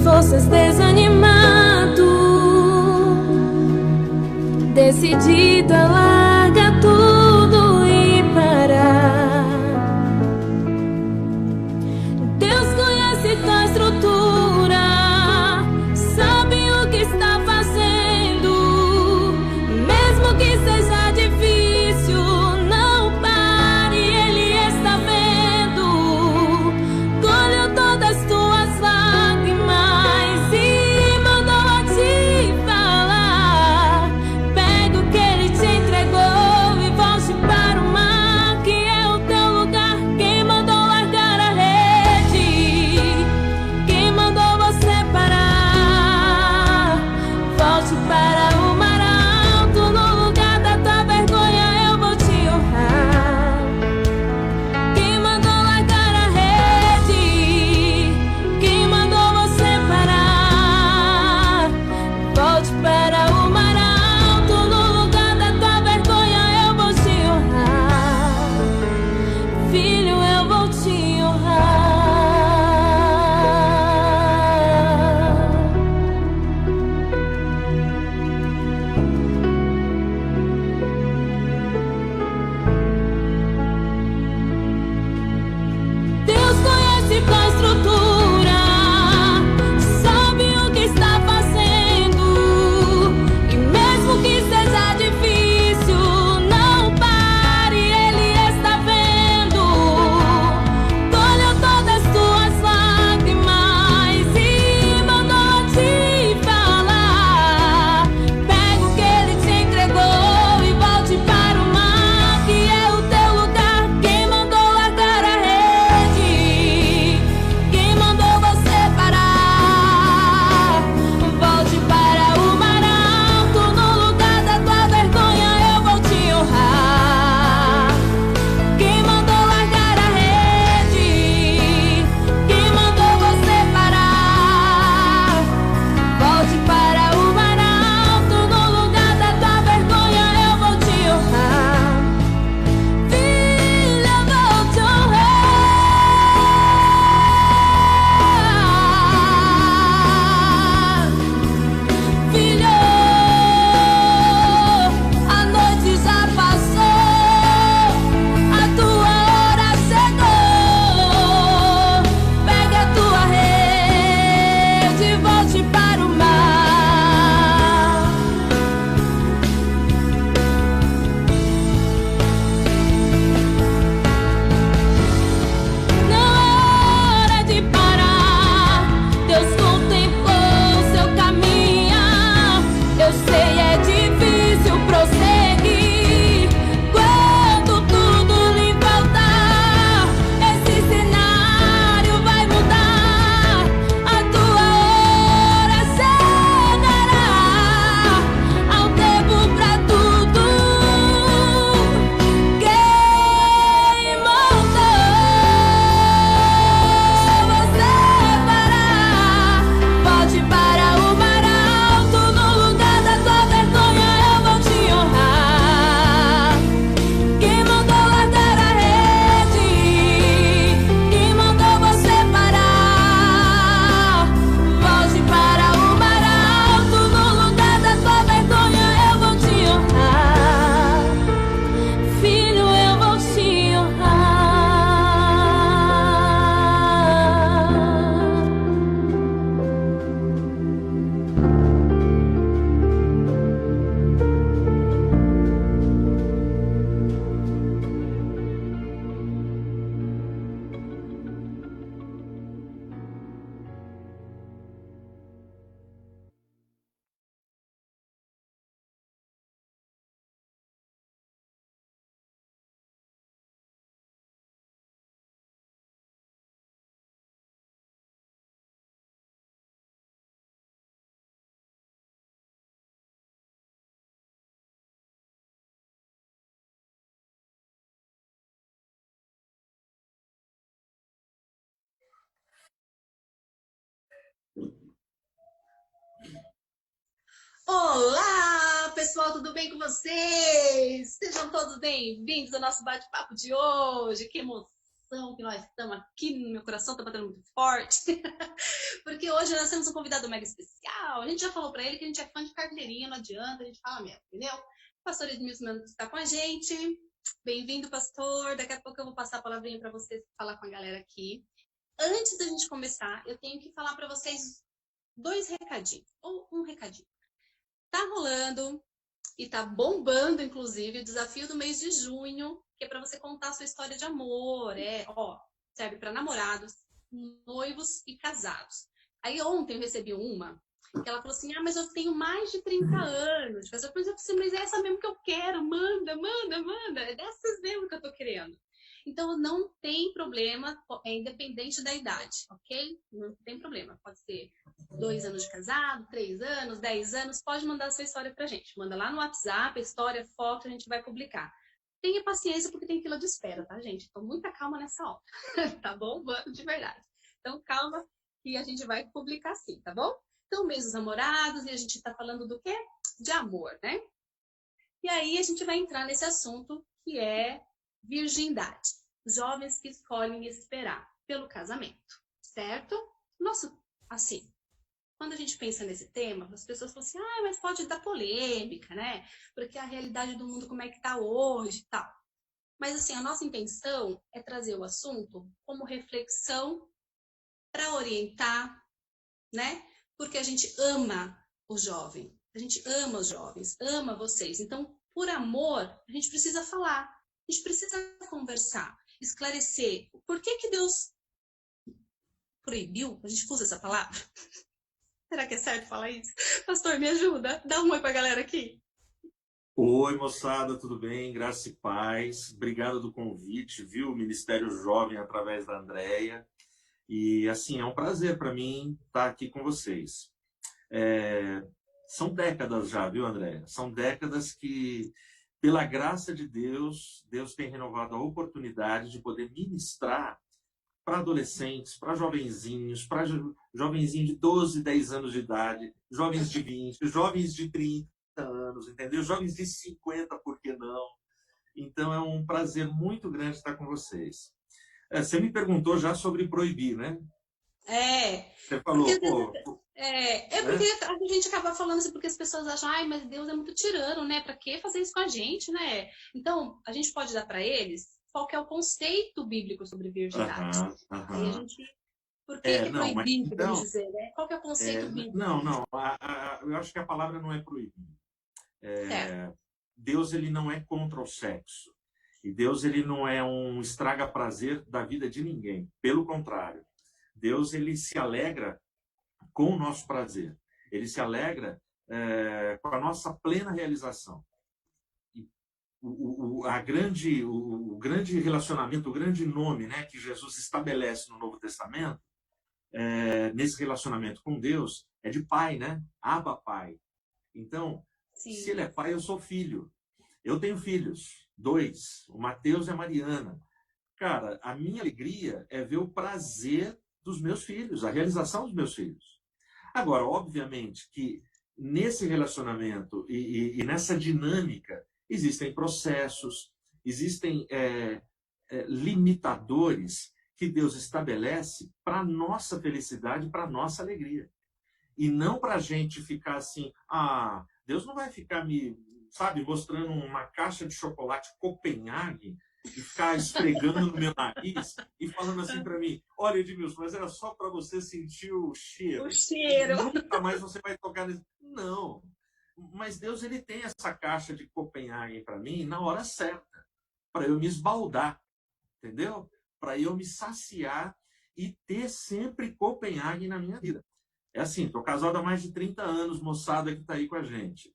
fosses desanimado, decidido a largar tudo e parar. Deus conhece tua estrutura, sabe o que está fazendo. Mesmo que seja difícil, não pare, Ele está vendo. Colheu todas as tuas lágrimas e mandou a te falar. Pega o que Ele te entregou e volte para o mar, que é o teu lugar. Quem mandou largar a rede? Quem mandou você parar? Volte para o mar alto, no lugar da tua vergonha eu vou te honrar. Quem mandou largar a rede? Quem mandou você parar? Volte para o mar alto, no lugar da tua vergonha eu vou te honrar. Filho, eu vou te honrar. Deus conhece tua estrutura, sabe o que está fazendo. E mesmo que seja difícil, não pare, Ele está vendo. Colheu todas as tuas lágrimas e mandou te falar. Pega o que Ele te entregou e volte para o mar, que é o teu lugar. Quem mandou largar a rede? Quem mandou você parar? Volte para o mar alto, no lugar da tua vergonha eu vou te honrar. Quem mandou largar a rede? Quem mandou você parar? Volte para o mar alto, no lugar da tua vergonha eu vou te honrar. Filho, eu vou te honrar. Filho, a noite já passou, a tua hora chegou. Pega a tua rede e volte para o mar. Não é hora de parar. Deus contemplou o seu caminhar. Eu sei, é difícil prosseguir quando tudo lhe faltar. Esse cenário vai mudar, a tua hora chegará. Ao tempo pra tudo. Quem mandou você parar? Volte para o mar alto, no lugar da tua vergonha eu vou te honrar. Quem mandou largar a rede? Quem mandou você parar? Volte para o mar alto, no lugar da tua vergonha eu vou te honrar. Filho, eu vou te honrar. Olá, pessoal, tudo bem com vocês? Sejam todos bem-vindos ao nosso bate-papo de hoje. Que emoção! coração, que nós estamos aqui, no meu coração está batendo muito forte, porque hoje nós temos um convidado mega especial. A gente já falou para ele que a gente é fã de carteirinha, não adianta, a gente fala mesmo, entendeu? O pastor Edmilson está com a gente. Bem-vindo, pastor. Daqui a pouco eu vou passar a palavrinha para vocês falar com a galera aqui. Antes da gente começar, eu tenho que falar para vocês 2 recadinhos, ou um recadinho. Tá rolando e tá bombando, inclusive, o desafio do mês de junho, que é para você contar a sua história de amor. Serve para namorados, noivos e casados. Aí ontem eu recebi uma que ela falou assim: mas eu tenho mais de 30 anos. Mas eu falei assim: mas é essa mesmo que eu quero, manda. É dessas mesmo que eu tô querendo. Então, não tem problema, é independente da idade, ok? Não tem problema. Pode ser 2 anos de casado, 3 anos, 10 anos. Pode mandar a sua história pra gente. Manda lá no WhatsApp, a história, foto, a gente vai publicar. Tenha paciência, porque tem fila de espera, tá, gente? Então, muita calma nessa hora, tá bom? De verdade. Então, calma que a gente vai publicar sim, tá bom? Então, mês dos namorados, e a gente tá falando do quê? De amor, né? E aí, a gente vai entrar nesse assunto que é virgindade. Jovens que escolhem esperar pelo casamento, certo? Nossa, assim, quando a gente pensa nesse tema, as pessoas falam assim: mas pode dar polêmica, né? Porque a realidade do mundo como é que tá hoje e tal. Mas assim, a nossa intenção é trazer o assunto como reflexão para orientar, né? Porque a gente ama o jovem, a gente ama os jovens, ama vocês. Então, por amor, a gente precisa falar, a gente precisa conversar, esclarecer. Por que Deus proibiu? A gente usa essa palavra? Será que é certo falar isso? Pastor, me ajuda. Dá um oi pra galera aqui. Oi, moçada, tudo bem? Graça e paz. Obrigado do convite, viu? Ministério Jovem através da Andréia. E, assim, é um prazer para mim estar aqui com vocês. São décadas já, viu, Andréia? São décadas que, pela graça de Deus, Deus tem renovado a oportunidade de poder ministrar para adolescentes, para jovenzinhos, para jovenzinhos de 12, 10 anos de idade, jovens de 20, jovens de 30 anos, entendeu? Jovens de 50, por que não? Então é um prazer muito grande estar com vocês. Você me perguntou já sobre proibir, né? Você falou, porque a gente acaba falando assim, porque as pessoas acham: mas Deus é muito tirano, né? Pra que fazer isso com a gente, né? Então, a gente pode dar para eles qual que é o conceito bíblico sobre virgindade. Aí a gente... Por que é proibido, então, vamos dizer, né? Qual que é o conceito bíblico? Não. Eu acho que a palavra não é proibir. Deus, ele não é contra o sexo. E Deus, ele não é um estraga-prazer da vida de ninguém. Pelo contrário. Deus, ele se alegra com o nosso prazer. Ele se alegra com a nossa plena realização. O grande relacionamento, o grande nome, né, que Jesus estabelece no Novo Testamento, nesse relacionamento com Deus, é de pai, né? Abba, pai. Então, sim, se ele é pai, eu sou filho. Eu tenho filhos, 2, o Mateus e a Mariana. Cara, a minha alegria é ver o prazer dos meus filhos, a realização dos meus filhos. Agora, obviamente que nesse relacionamento e nessa dinâmica, existem processos, existem limitadores que Deus estabelece para a nossa felicidade, para a nossa alegria. E não para a gente ficar assim: Deus não vai ficar mostrando uma caixa de chocolate Copenhague e ficar esfregando no meu nariz e falando assim para mim: olha, Edmilson, mas era só para você sentir o cheiro. O cheiro. Nunca mais você vai tocar nesse... Não. Mas Deus, ele tem essa caixa de Copenhague para mim na hora certa, para eu me esbaldar, entendeu? Para eu me saciar e ter sempre Copenhague na minha vida. É assim, estou casado há mais de 30 anos, moçada que está aí com a gente.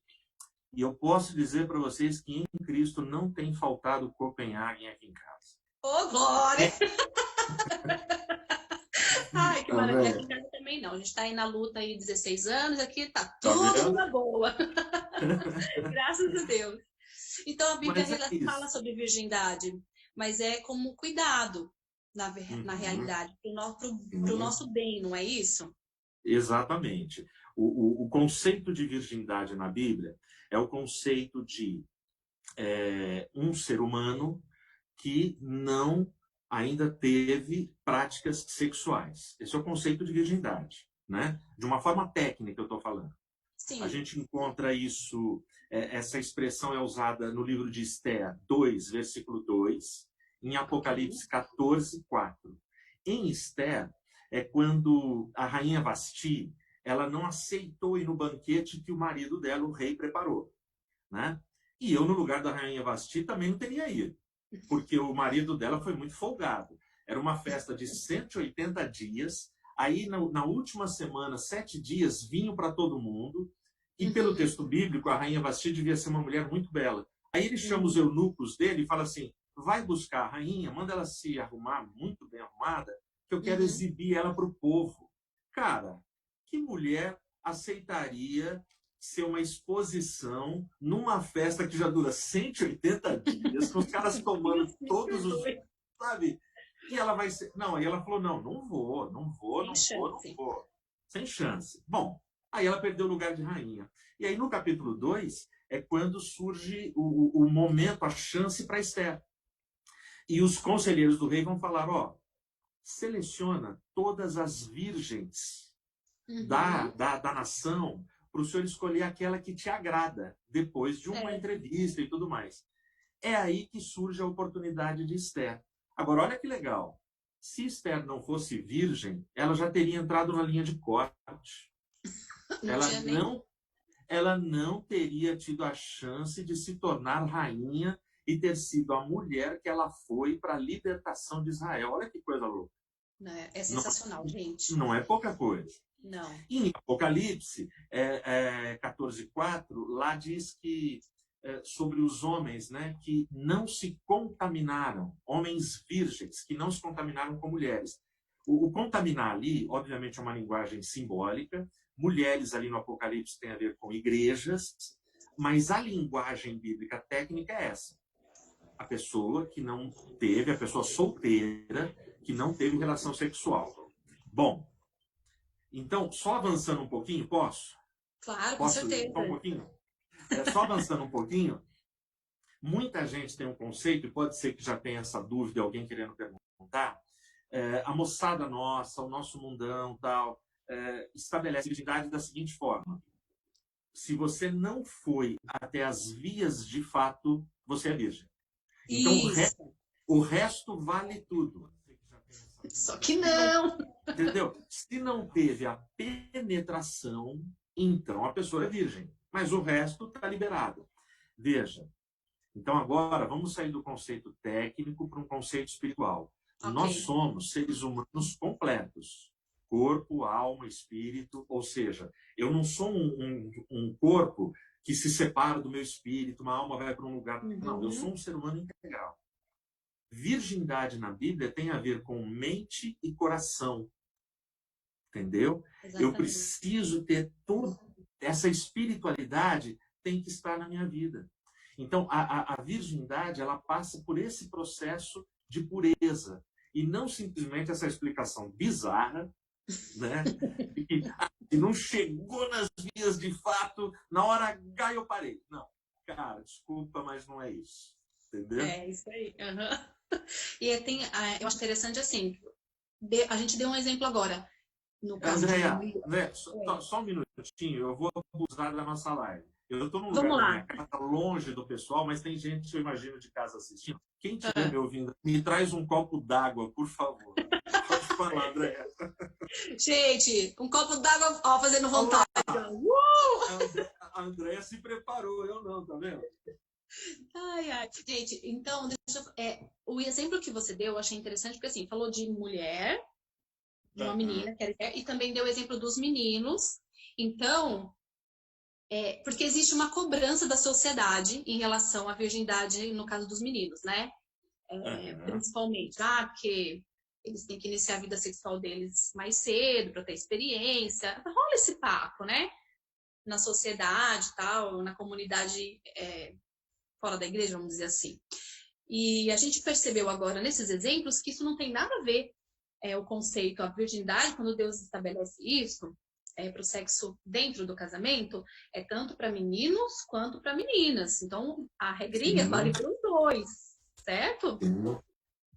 E eu posso dizer para vocês que em Cristo não tem faltado Copenhague aqui em casa. Ô, glória! Ai, que maravilha. Aqui em casa também não. A gente está aí na luta aí 16 anos, aqui tá tudo na boa. Graças a Deus. Então a Bíblia fala sobre virgindade, mas é como cuidado, na realidade, para o nosso bem, não é isso? Exatamente. O conceito de virgindade na Bíblia é o conceito de um ser humano que não ainda teve práticas sexuais. Esse é o conceito de virgindade, né? De uma forma técnica eu estou falando. Sim. A gente encontra isso, essa expressão é usada no livro de Esther 2, versículo 2, em Apocalipse 14, 4. Em Esther, é quando a rainha Vasti, ela não aceitou ir no banquete que o marido dela, o rei, preparou, né? E eu, no lugar da rainha Vasti, também não teria ido, porque o marido dela foi muito folgado. Era uma festa de 180 dias, aí na última semana, 7 dias, vinho para todo mundo, e pelo texto bíblico, a rainha Vasti devia ser uma mulher muito bela. Aí ele chama os eunucos dele e fala assim, vai buscar a rainha, manda ela se arrumar, muito bem arrumada, que eu quero exibir ela para o povo. Cara, que mulher aceitaria ser uma exposição numa festa que já dura 180 dias, com os caras tomando todos os... Sabe? E ela vai ser... Não, aí ela falou, não vou. Sem chance. Bom, aí ela perdeu o lugar de rainha. E aí no capítulo 2 é quando surge o momento, a chance para Esther. E os conselheiros do rei vão falar, ó, seleciona todas as virgens da nação para o senhor escolher aquela que te agrada, depois de uma entrevista e tudo mais. É aí que surge a oportunidade de Esther. Agora, olha que legal. Se Esther não fosse virgem, ela já teria entrado na linha de corte. Ela não teria tido a chance de se tornar rainha e ter sido a mulher que ela foi para a libertação de Israel. Olha que coisa louca. É sensacional, gente. Não é pouca coisa. Não. Em Apocalipse 14:4, lá diz que sobre os homens, né, que não se contaminaram, homens virgens, que não se contaminaram com mulheres. O contaminar ali, obviamente, é uma linguagem simbólica. Mulheres ali no Apocalipse tem a ver com igrejas, mas a linguagem bíblica técnica é essa. A pessoa que não teve, a pessoa solteira, que não teve relação sexual. Bom, então, só avançando um pouquinho, posso? Claro, posso com certeza. Só um pouquinho? Só avançando um pouquinho, muita gente tem um conceito, e pode ser que já tenha essa dúvida, alguém querendo perguntar, a moçada nossa, o nosso mundão, tal, estabelece a virgindade da seguinte forma. Se você não foi até as vias de fato, você é virgem. Então, o resto vale tudo. Só que não. Entendeu? Se não teve a penetração, então a pessoa é virgem. Mas o resto está liberado. Veja. Então, agora, vamos sair do conceito técnico para um conceito espiritual. Okay. Nós somos seres humanos completos. Corpo, alma, espírito. Ou seja, eu não sou um corpo que se separa do meu espírito, uma alma vai para um lugar. Não, eu sou um ser humano integral. Virgindade na Bíblia tem a ver com mente e coração. Entendeu? Exatamente. Eu preciso ter toda essa espiritualidade, tem que estar na minha vida. Então, a virgindade, ela passa por esse processo de pureza. E não simplesmente essa explicação bizarra, né? E não chegou nas vias de fato, na hora H eu parei. Não, cara, desculpa, mas não é isso. Entendeu? É isso aí. E eu acho interessante assim, a gente deu um exemplo agora. No caso Andréia, só um minutinho, eu vou abusar da nossa live. Eu estou num lugar da minha casa, longe do pessoal, mas tem gente, eu imagino, de casa assistindo. Quem estiver me ouvindo, me traz um copo d'água, por favor. Pode falar, Andréia. Gente, um copo d'água, ó, fazendo vontade. A Andréia se preparou, eu não, tá vendo? Ai. Gente, então, o exemplo que você deu, eu achei interessante, porque assim, falou de mulher, de uma menina, e também deu o exemplo dos meninos. Então, porque existe uma cobrança da sociedade em relação à virgindade, no caso dos meninos, né? Principalmente, porque eles têm que iniciar a vida sexual deles mais cedo, para ter experiência. Rola esse papo, né? Na sociedade e tal, na comunidade fora da igreja, vamos dizer assim. E a gente percebeu agora, nesses exemplos, que isso não tem nada a ver o conceito, a virgindade, quando Deus estabelece isso, para o sexo dentro do casamento, é tanto para meninos quanto para meninas. Então, a regrinha vale para os dois, certo?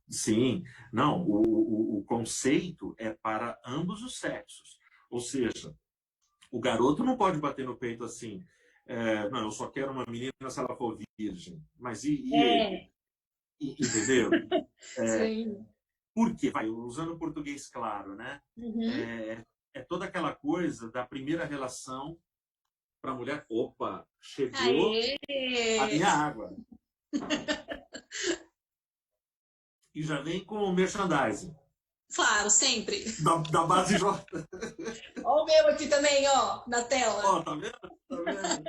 Sim, não, o conceito é para ambos os sexos. Ou seja, o garoto não pode bater no peito assim, não, eu só quero uma menina se ela for virgem. Mas e ele? É, Entendeu? sim. Por quê? Vai, usando o português claro, né? Uhum. É toda aquela coisa da primeira relação para a mulher. Opa, chegou Aê! a minha água. E já vem com o merchandising Claro, sempre. da base J. Olha o meu aqui também, ó, na tela. Ó, tá vendo? Tá vendo?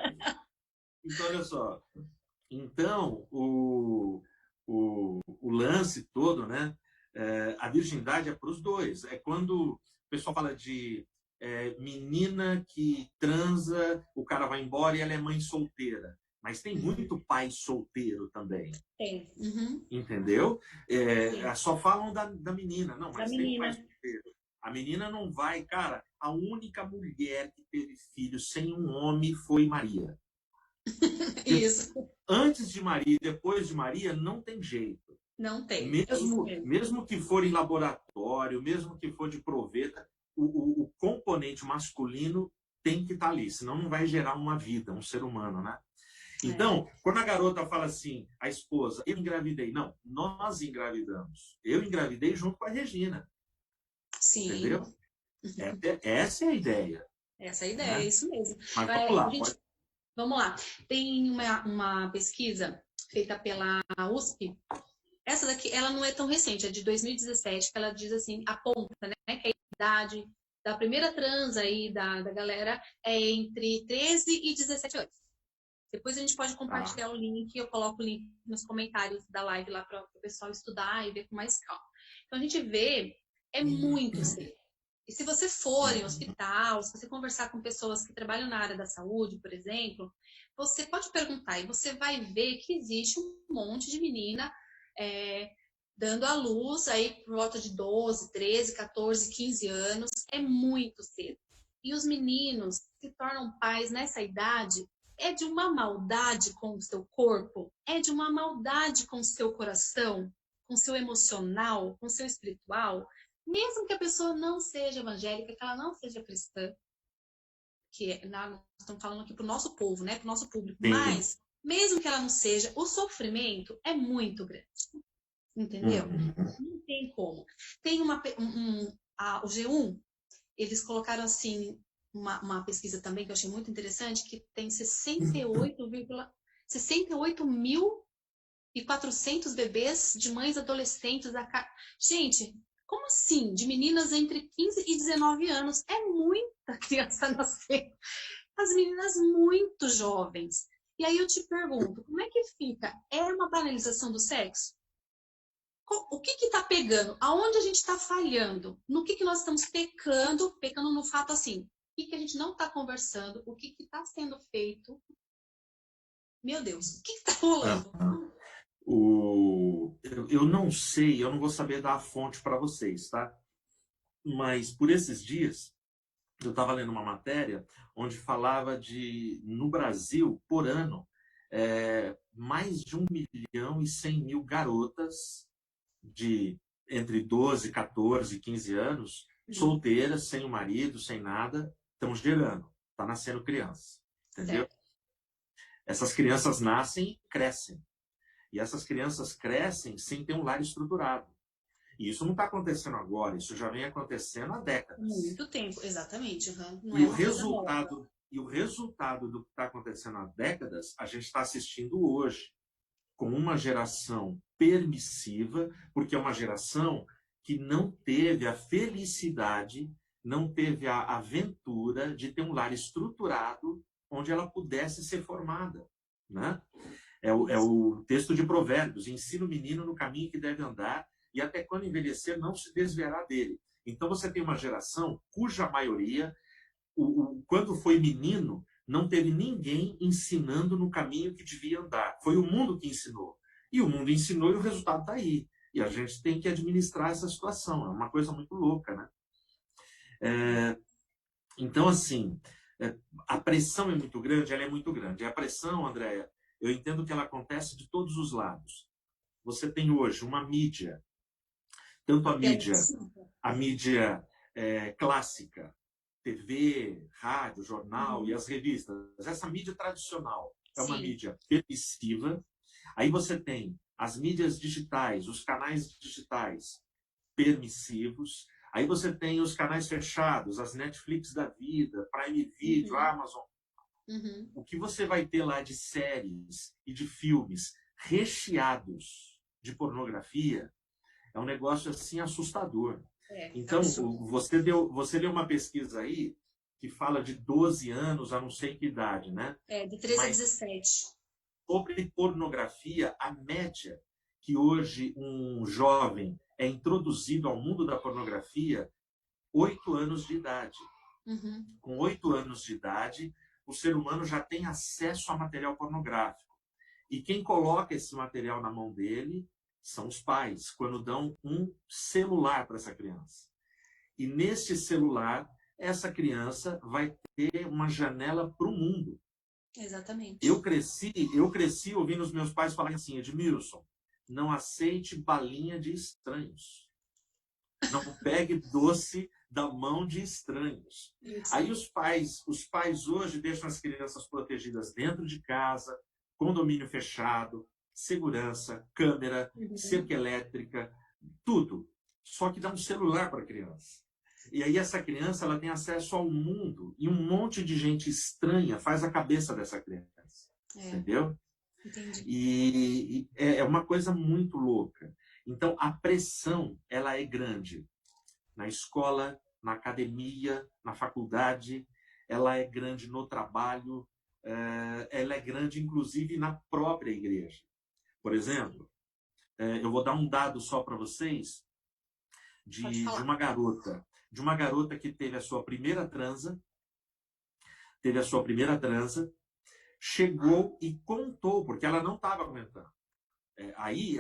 Então, olha só. Então, o lance todo, né? A virgindade é para os dois. É quando o pessoal fala de menina que transa, o cara vai embora e ela é mãe solteira. Mas tem muito pai solteiro também. Tem. Uhum. Entendeu? Só falam da menina. Não, Da mas tem pai menina. solteiro. A menina não vai. Cara, a única mulher que teve filho sem um homem foi Maria. Isso. Antes de Maria e depois de Maria, não tem jeito. Não tem. Mesmo que for em laboratório, mesmo que for de proveta, o componente masculino tem que estar ali, senão não vai gerar uma vida, um ser humano, né? Então, quando a garota fala assim, a esposa, eu engravidei. Não, nós engravidamos. Eu engravidei junto com a Regina. Sim. Entendeu? Essa é a ideia. Essa é a ideia, né? é isso mesmo. Mas vamos lá. Gente, vamos lá. Tem uma pesquisa feita pela USP. Essa daqui, ela não é tão recente, é de 2017, que ela diz assim, aponta, né, que a idade da primeira transa aí da galera é entre 13 e 17 anos. Depois a gente pode compartilhar o link, eu coloco o link nos comentários da live lá para o pessoal estudar e ver com mais calma. Então a gente vê, é muito cedo. E se você for em hospital, se você conversar com pessoas que trabalham na área da saúde, por exemplo, você pode perguntar e você vai ver que existe um monte de menina dando à luz aí por volta de 12, 13, 14, 15 anos. É muito cedo. E os meninos se tornam pais nessa idade é de uma maldade com o seu corpo, é de uma maldade com o seu coração, com o seu emocional, com o seu espiritual, mesmo que a pessoa não seja evangélica, que ela não seja cristã, que nós estamos falando aqui para o nosso povo, né, para o nosso público, Sim. Mas, mesmo que ela não seja, o sofrimento é muito grande, entendeu? Não tem como. Tem o G1, eles colocaram assim, uma pesquisa também que eu achei muito interessante, que tem 68.400 bebês de mães adolescentes. Gente, como assim? De meninas entre 15 e 19 anos. É muita criança nascer. As meninas muito jovens. E aí eu te pergunto, como é que fica? É uma banalização do sexo? O que está pegando? Aonde a gente está falhando? No que nós estamos pecando no fato assim? O que a gente não está conversando? O que está sendo feito? Meu Deus, o que está rolando? Eu não sei, eu não vou saber dar a fonte para vocês, tá? Mas por esses dias, eu estava lendo uma matéria onde falava de, no Brasil, por ano, mais de 1.100.000 garotas de entre 12, 14, 15 anos, solteiras, sem o marido, sem nada, estão gerando, está nascendo criança, entendeu? Certo. Essas crianças nascem e crescem. E essas crianças crescem sem ter um lar estruturado. E isso não está acontecendo agora, isso já vem acontecendo há décadas. Muito tempo, exatamente. Não E é o resultado do que está acontecendo há décadas, a gente está assistindo hoje, com uma geração permissiva, porque é uma geração que não teve a felicidade, não teve a aventura de ter um lar estruturado onde ela pudesse ser formada, né? É o texto de Provérbios: ensina o menino no caminho que deve andar, e até quando envelhecer não se desviará dele. Então você tem uma geração cuja maioria, quando foi menino, não teve ninguém ensinando no caminho que devia andar. Foi o mundo que ensinou. E o mundo ensinou e o resultado está aí. E a gente tem que administrar essa situação. É uma coisa muito louca, né? Então, assim, a pressão é muito grande, ela é muito grande. E a pressão, Andréia, eu entendo que ela acontece de todos os lados. Você tem hoje uma mídia Tanto a mídia clássica, TV, rádio, jornal e as revistas. Essa mídia tradicional é uma mídia permissiva. Aí você tem as mídias digitais, os canais digitais permissivos. Aí você tem os canais fechados, as Netflix da vida, Prime Video, Amazon. O que você vai ter lá de séries e de filmes recheados de pornografia é um negócio assim assustador. Então, você deu uma pesquisa aí que fala de 12 anos a não sei que idade, né? De 13 a 17. Sobre pornografia, a média que hoje um jovem é introduzido ao mundo da pornografia, 8 anos de idade. Com 8 anos de idade, o ser humano já tem acesso a material pornográfico. E quem coloca esse material na mão dele são os pais, quando dão um celular para essa criança. E nesse celular, essa criança vai ter uma janela para o mundo. Exatamente. Eu cresci ouvindo os meus pais falarem assim: Edmilson, não aceite balinha de estranhos. Não pegue doce da mão de estranhos. Aí os pais hoje deixam as crianças protegidas dentro de casa, condomínio fechado, segurança, câmera, cerca elétrica, tudo. Só que dá um celular para a criança. E aí essa criança ela tem acesso ao mundo e um monte de gente estranha faz a cabeça dessa criança. Entendeu? Entendi. E é uma coisa muito louca. Então, a pressão, ela é grande. Na escola, na academia, na faculdade, ela é grande no trabalho, ela é grande, inclusive, na própria igreja. Por exemplo, eu vou dar um dado só para vocês de uma garota que teve a sua primeira transa, chegou e contou, porque ela não estava aguentando. Aí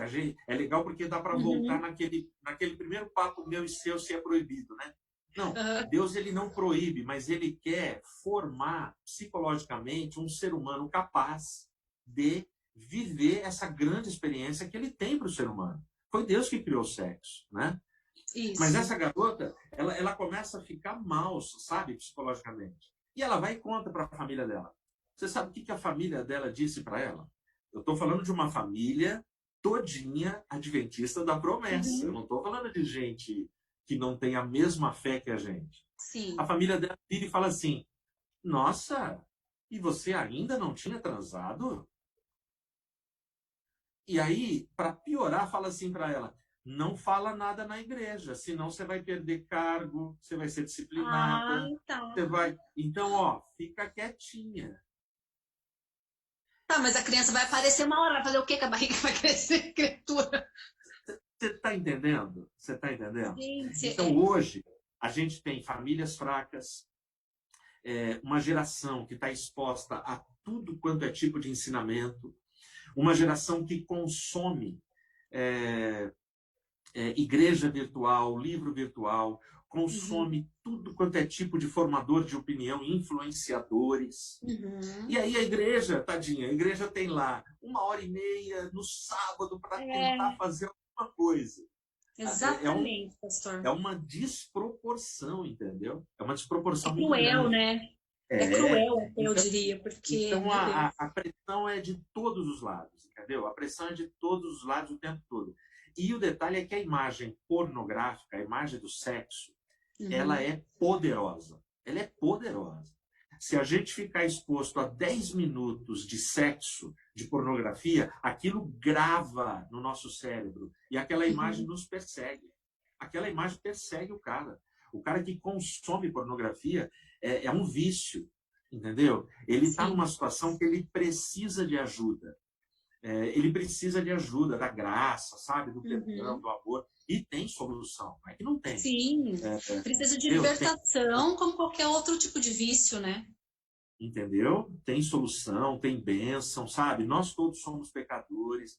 é legal porque dá para voltar naquele primeiro papo meu e seu, se é proibido, né? Não, Deus ele não proíbe, mas ele quer formar psicologicamente um ser humano capaz de viver essa grande experiência que ele tem para o ser humano. Foi Deus que criou o sexo, né? Isso. Mas essa garota, ela começa a ficar mal, sabe, psicologicamente. E ela vai e conta para a família dela. Você sabe o que a família dela disse para ela? Eu estou falando de uma família todinha adventista da promessa. Eu não estou falando de gente que não tem a mesma fé que a gente. Sim. A família dela vira e fala assim: nossa, e você ainda não tinha transado? E aí, para piorar, fala assim para ela: não fala nada na igreja, senão você vai perder cargo, você vai ser disciplinada. Você vai... Então, ó, fica quietinha. Tá, mas a criança vai aparecer uma hora, vai fazer o quê? Que a barriga vai crescer, criatura? Você está entendendo? Você está entendendo? Gente, então, hoje, a gente tem famílias fracas, uma geração que está exposta a tudo quanto é tipo de ensinamento, uma geração que consome igreja virtual, livro virtual, consome tudo quanto é tipo de formador de opinião, influenciadores. E aí a igreja, tadinha, a igreja tem lá 1h30 no sábado para tentar fazer alguma coisa. Exatamente, pastor. É uma desproporção, entendeu? É uma desproporção muito cruel, grande. Né? É cruel, eu diria, porque... Então a pressão é de todos os lados, entendeu? A pressão é de todos os lados o tempo todo. E o detalhe é que a imagem pornográfica, a imagem do sexo, ela é poderosa. Ela é poderosa. Se a gente ficar exposto a 10 minutos de sexo, de pornografia, aquilo grava no nosso cérebro. E aquela imagem nos persegue. Aquela imagem persegue o cara. O cara que consome pornografia é um vício, entendeu? Ele está numa situação que ele precisa de ajuda. Ele precisa de ajuda, da graça, sabe? Do perdão, do amor. E tem solução, não é que não tem. Sim, precisa de libertação, como qualquer outro tipo de vício, né? Entendeu? Tem solução, tem bênção, sabe? Nós todos somos pecadores.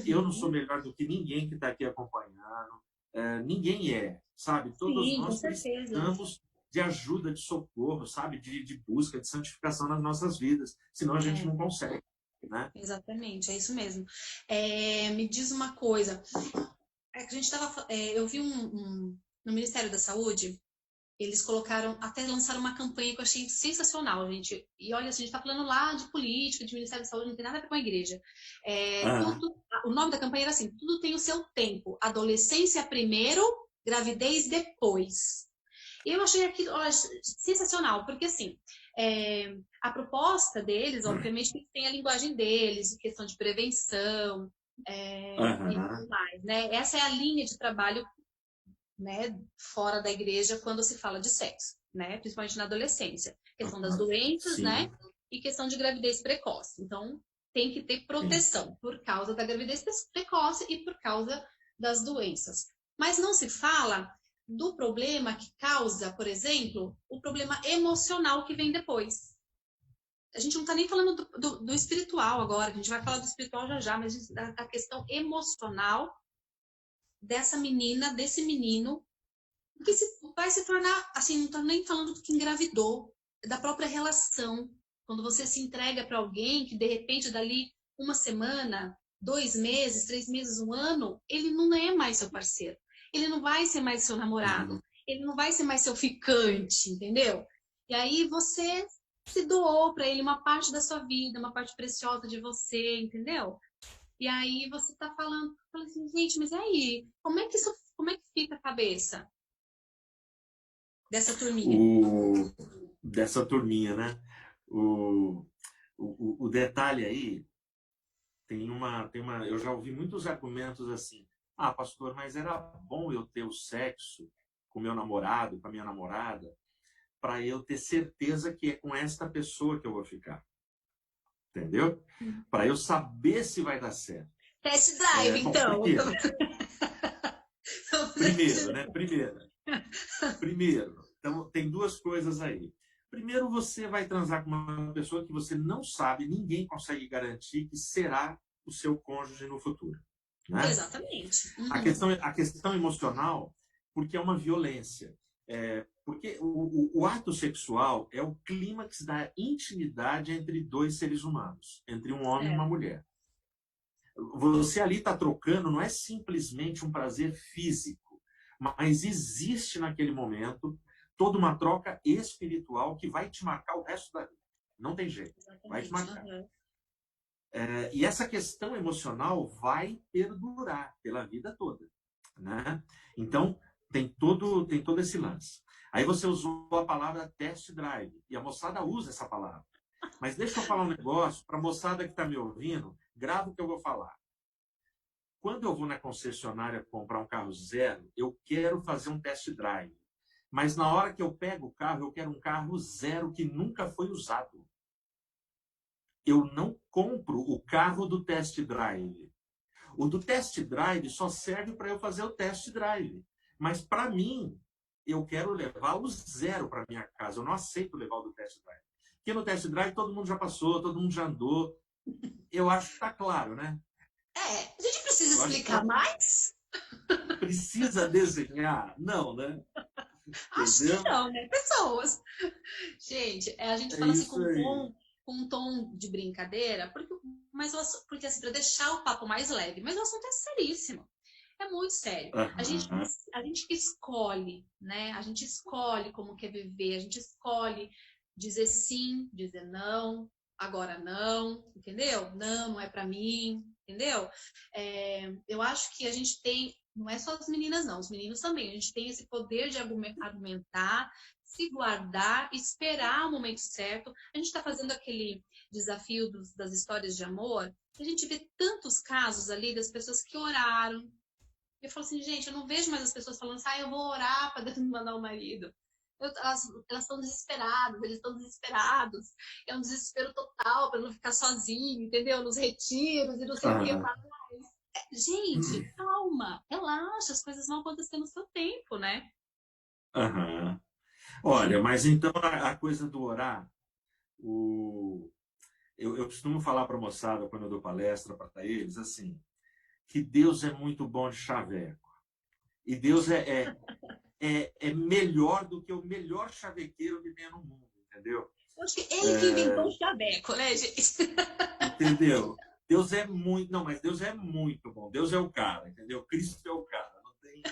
Eu não sou melhor do que ninguém que está aqui acompanhando. Ninguém é, sabe? Todos nós precisamos de ajuda, de socorro, sabe? De busca, de santificação nas nossas vidas. Senão a gente não consegue. Né? Exatamente, é isso mesmo. Me diz uma coisa, É que a gente tava, eu vi no Ministério da Saúde, eles colocaram, até lançaram uma campanha que eu achei sensacional, gente. E olha, a gente está falando lá de política, de Ministério da Saúde, não tem nada a ver com a igreja. Ah, O nome da campanha era assim: tudo tem o seu tempo. Adolescência primeiro, gravidez depois. E eu achei aquilo, olha, sensacional, porque assim, a proposta deles, obviamente, tem a linguagem deles, questão de prevenção, e aham, tudo mais, né? Essa é a linha de trabalho, né, fora da igreja quando se fala de sexo, né, principalmente na adolescência, questão das aham. doenças, né, Sim, e questão de gravidez precoce. Então, tem que ter sim. proteção por causa da gravidez precoce e por causa das doenças. Mas não se fala do problema que causa, por exemplo, o problema emocional que vem depois. A gente não está nem falando do espiritual agora, a gente vai falar do espiritual já já, mas a questão emocional dessa menina, desse menino, que vai se tornar, assim, não estou nem falando do que engravidou, da própria relação. Quando você se entrega para alguém que, de repente, dali uma semana, 2 meses, 3 meses, um ano, ele não é mais seu parceiro. Ele não vai ser mais seu namorado. Uhum. Ele não vai ser mais seu ficante, entendeu? E aí você se doou para ele uma parte da sua vida, uma parte preciosa de você, entendeu? E aí você tá falando assim, gente, mas e aí? Como é que fica a cabeça dessa turminha? O, dessa turminha, né? O, o detalhe aí, eu já ouvi muitos argumentos assim, ah, pastor, mas era bom eu ter o sexo com meu namorado, com a minha namorada, para eu ter certeza que é com esta pessoa que eu vou ficar. Entendeu? Para eu saber se vai dar certo. Test drive, Bom, então. primeiro, né? Primeiro, então tem duas coisas aí. Primeiro, você vai transar com uma pessoa que você não sabe, ninguém consegue garantir que será o seu cônjuge no futuro. Né? Exatamente. A questão emocional, porque é uma violência. Porque o ato sexual é o clímax da intimidade entre dois seres humanos, entre um homem e uma mulher. Você ali está trocando, não é simplesmente um prazer físico, mas existe naquele momento toda uma troca espiritual que vai te marcar o resto da vida. Não tem jeito, vai te marcar. E essa questão emocional vai perdurar pela vida toda. Né? Então, tem todo esse lance. Aí você usou a palavra test drive, e a moçada usa essa palavra. Mas deixa eu falar um negócio, para a moçada que está me ouvindo, grava o que eu vou falar. Quando eu vou na concessionária comprar um carro zero, eu quero fazer um test drive. Mas na hora que eu pego o carro, eu quero um carro zero que nunca foi usado. Eu não compro o carro do test drive. O do test drive só serve para eu fazer o test drive. Mas para mim, eu quero levar o zero para minha casa. Eu não aceito levar o do test drive. Porque no test drive todo mundo já passou, todo mundo já andou. Eu acho que está claro, né? A gente precisa explicar mais? Precisa desenhar? Não, né? Acho que não, né? Pessoas. Gente, a gente fala assim com um tom de brincadeira, porque assim, para deixar o papo mais leve, mas o assunto é seríssimo. É muito sério. A gente escolhe, né? A gente escolhe como quer viver, a gente escolhe dizer sim, dizer não, agora não, entendeu? Não é para mim, entendeu? Eu acho que a gente tem, não é só as meninas não, os meninos também, a gente tem esse poder de argumentar, se guardar, esperar o momento certo. A gente está fazendo aquele desafio das histórias de amor, a gente vê tantos casos ali das pessoas que oraram. Eu falo assim, gente, eu não vejo mais as pessoas falando assim, eu vou orar para Deus me mandar um marido. Elas estão desesperadas, eles estão desesperados. É um desespero total para não ficar sozinho, entendeu? Nos retiros e não sei o que mais. Gente, calma, relaxa, as coisas vão acontecer no seu tempo, né? Olha, mas então a coisa do orar, eu costumo falar para a moçada quando eu dou palestra para eles, assim, que Deus é muito bom de chaveco. E Deus é melhor do que o melhor chavequeiro que tem no mundo, entendeu? Eu acho que ele que inventou o chaveco, né, gente? Entendeu? Deus é muito, não, mas Deus é muito bom. Deus é o cara, entendeu? Cristo é o cara. Não tem...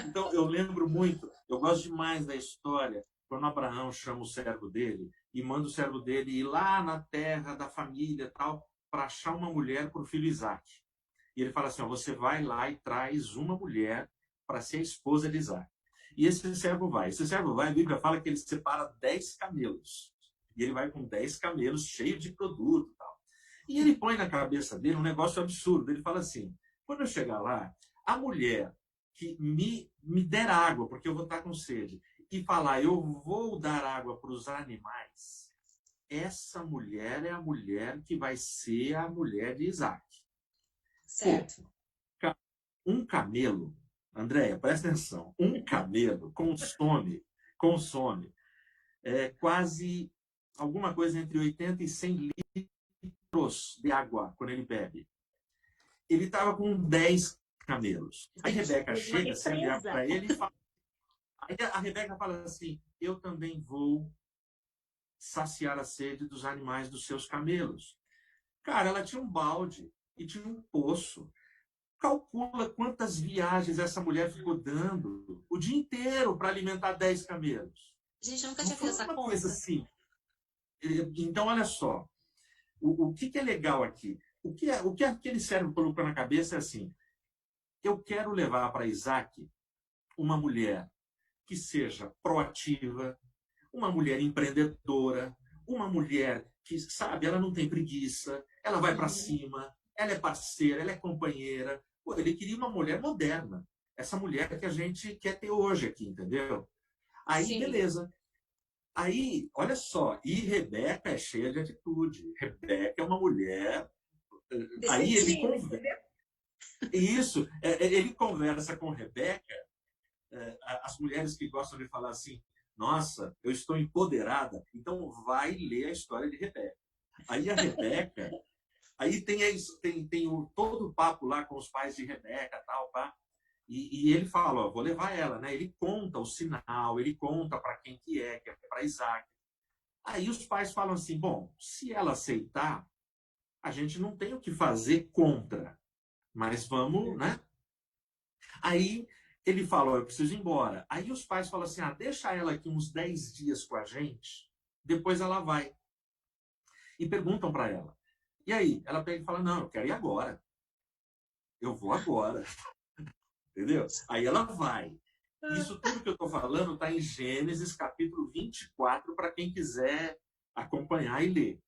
Então, eu lembro muito, eu gosto demais da história, quando Abraão chama o servo dele e manda o servo dele ir lá na terra da família tal, para achar uma mulher para o filho Isaac. E ele fala assim, ó, você vai lá e traz uma mulher para ser a esposa de Isaac. E esse servo vai. Esse servo vai, a Bíblia fala que ele separa 10 camelos. E ele vai com 10 camelos cheios de produto e tal. E ele põe na cabeça dele um negócio absurdo. Ele fala assim, quando eu chegar lá, a mulher que me der água, porque eu vou estar com sede, e falar, eu vou dar água para os animais, essa mulher é a mulher que vai ser a mulher de Isaac. Certo. Pô, um camelo, Andréia, presta atenção, um camelo consome quase alguma coisa entre 80 e 100 litros de água quando ele bebe. Ele estava com 10 camelos. Aí a Rebeca chega, serve água para ele e fala... Aí a Rebeca fala assim, eu também vou saciar a sede dos animais dos seus camelos. Cara, ela tinha um balde e tinha um poço. Calcula quantas viagens essa mulher ficou dando o dia inteiro para alimentar 10 camelos. Gente, eu nunca tinha feito essa conta. Coisa assim. Então, olha só. O que é legal aqui? O que aquele servo colocou na cabeça é assim, eu quero levar para Isaac uma mulher que seja proativa, uma mulher empreendedora, uma mulher que, sabe, ela não tem preguiça, ela vai para cima, ela é parceira, ela é companheira. Pô, ele queria uma mulher moderna. Essa mulher que a gente quer ter hoje aqui, entendeu? Aí, sim, beleza. Aí, olha só, e Rebeca é cheia de atitude. Rebeca é uma mulher... Aí ele conversa... Isso, ele conversa com Rebeca, as mulheres que gostam de falar assim, nossa, eu estou empoderada, então vai ler a história de Rebeca. Aí a Rebeca... Aí tem todo o papo lá com os pais de Rebeca, tal, pá. E ele fala, ó, vou levar ela, né? Ele conta o sinal, ele conta para quem que é para Isaac. Aí os pais falam assim, bom, se ela aceitar, a gente não tem o que fazer contra, mas vamos, né? Aí ele fala, ó, eu preciso ir embora. Aí os pais falam assim, deixa ela aqui uns 10 dias com a gente, depois ela vai. E perguntam para ela. E aí, ela pega e fala, não, eu quero ir agora. Eu vou agora. Entendeu? Aí ela vai. Isso tudo que eu estou falando está em Gênesis, capítulo 24, para quem quiser acompanhar e ler.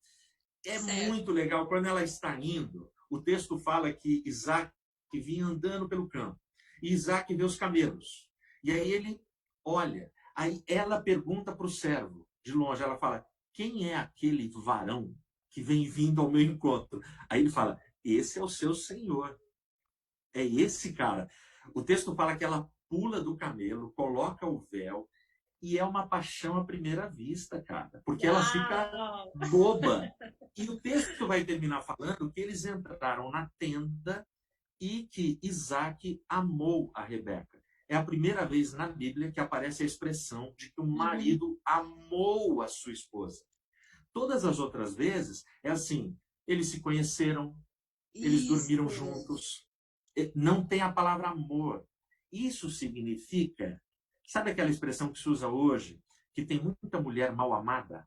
É muito legal. Quando ela está indo, o texto fala que Isaac vinha andando pelo campo. E Isaac vê os camelos. E aí ele olha. Aí ela pergunta para o servo, de longe, ela fala, quem é aquele varão que vem vindo ao meu encontro? Aí ele fala, esse é o seu senhor. É esse cara. O texto fala que ela pula do camelo, coloca o véu, e é uma paixão à primeira vista, cara. Porque ela fica boba. E o texto vai terminar falando que eles entraram na tenda e que Isaac amou a Rebeca. É a primeira vez na Bíblia que aparece a expressão de que o marido amou a sua esposa. Todas as outras vezes é assim, eles se conheceram, eles dormiram juntos. Não tem a palavra amor. Isso significa, sabe aquela expressão que se usa hoje, que tem muita mulher mal amada?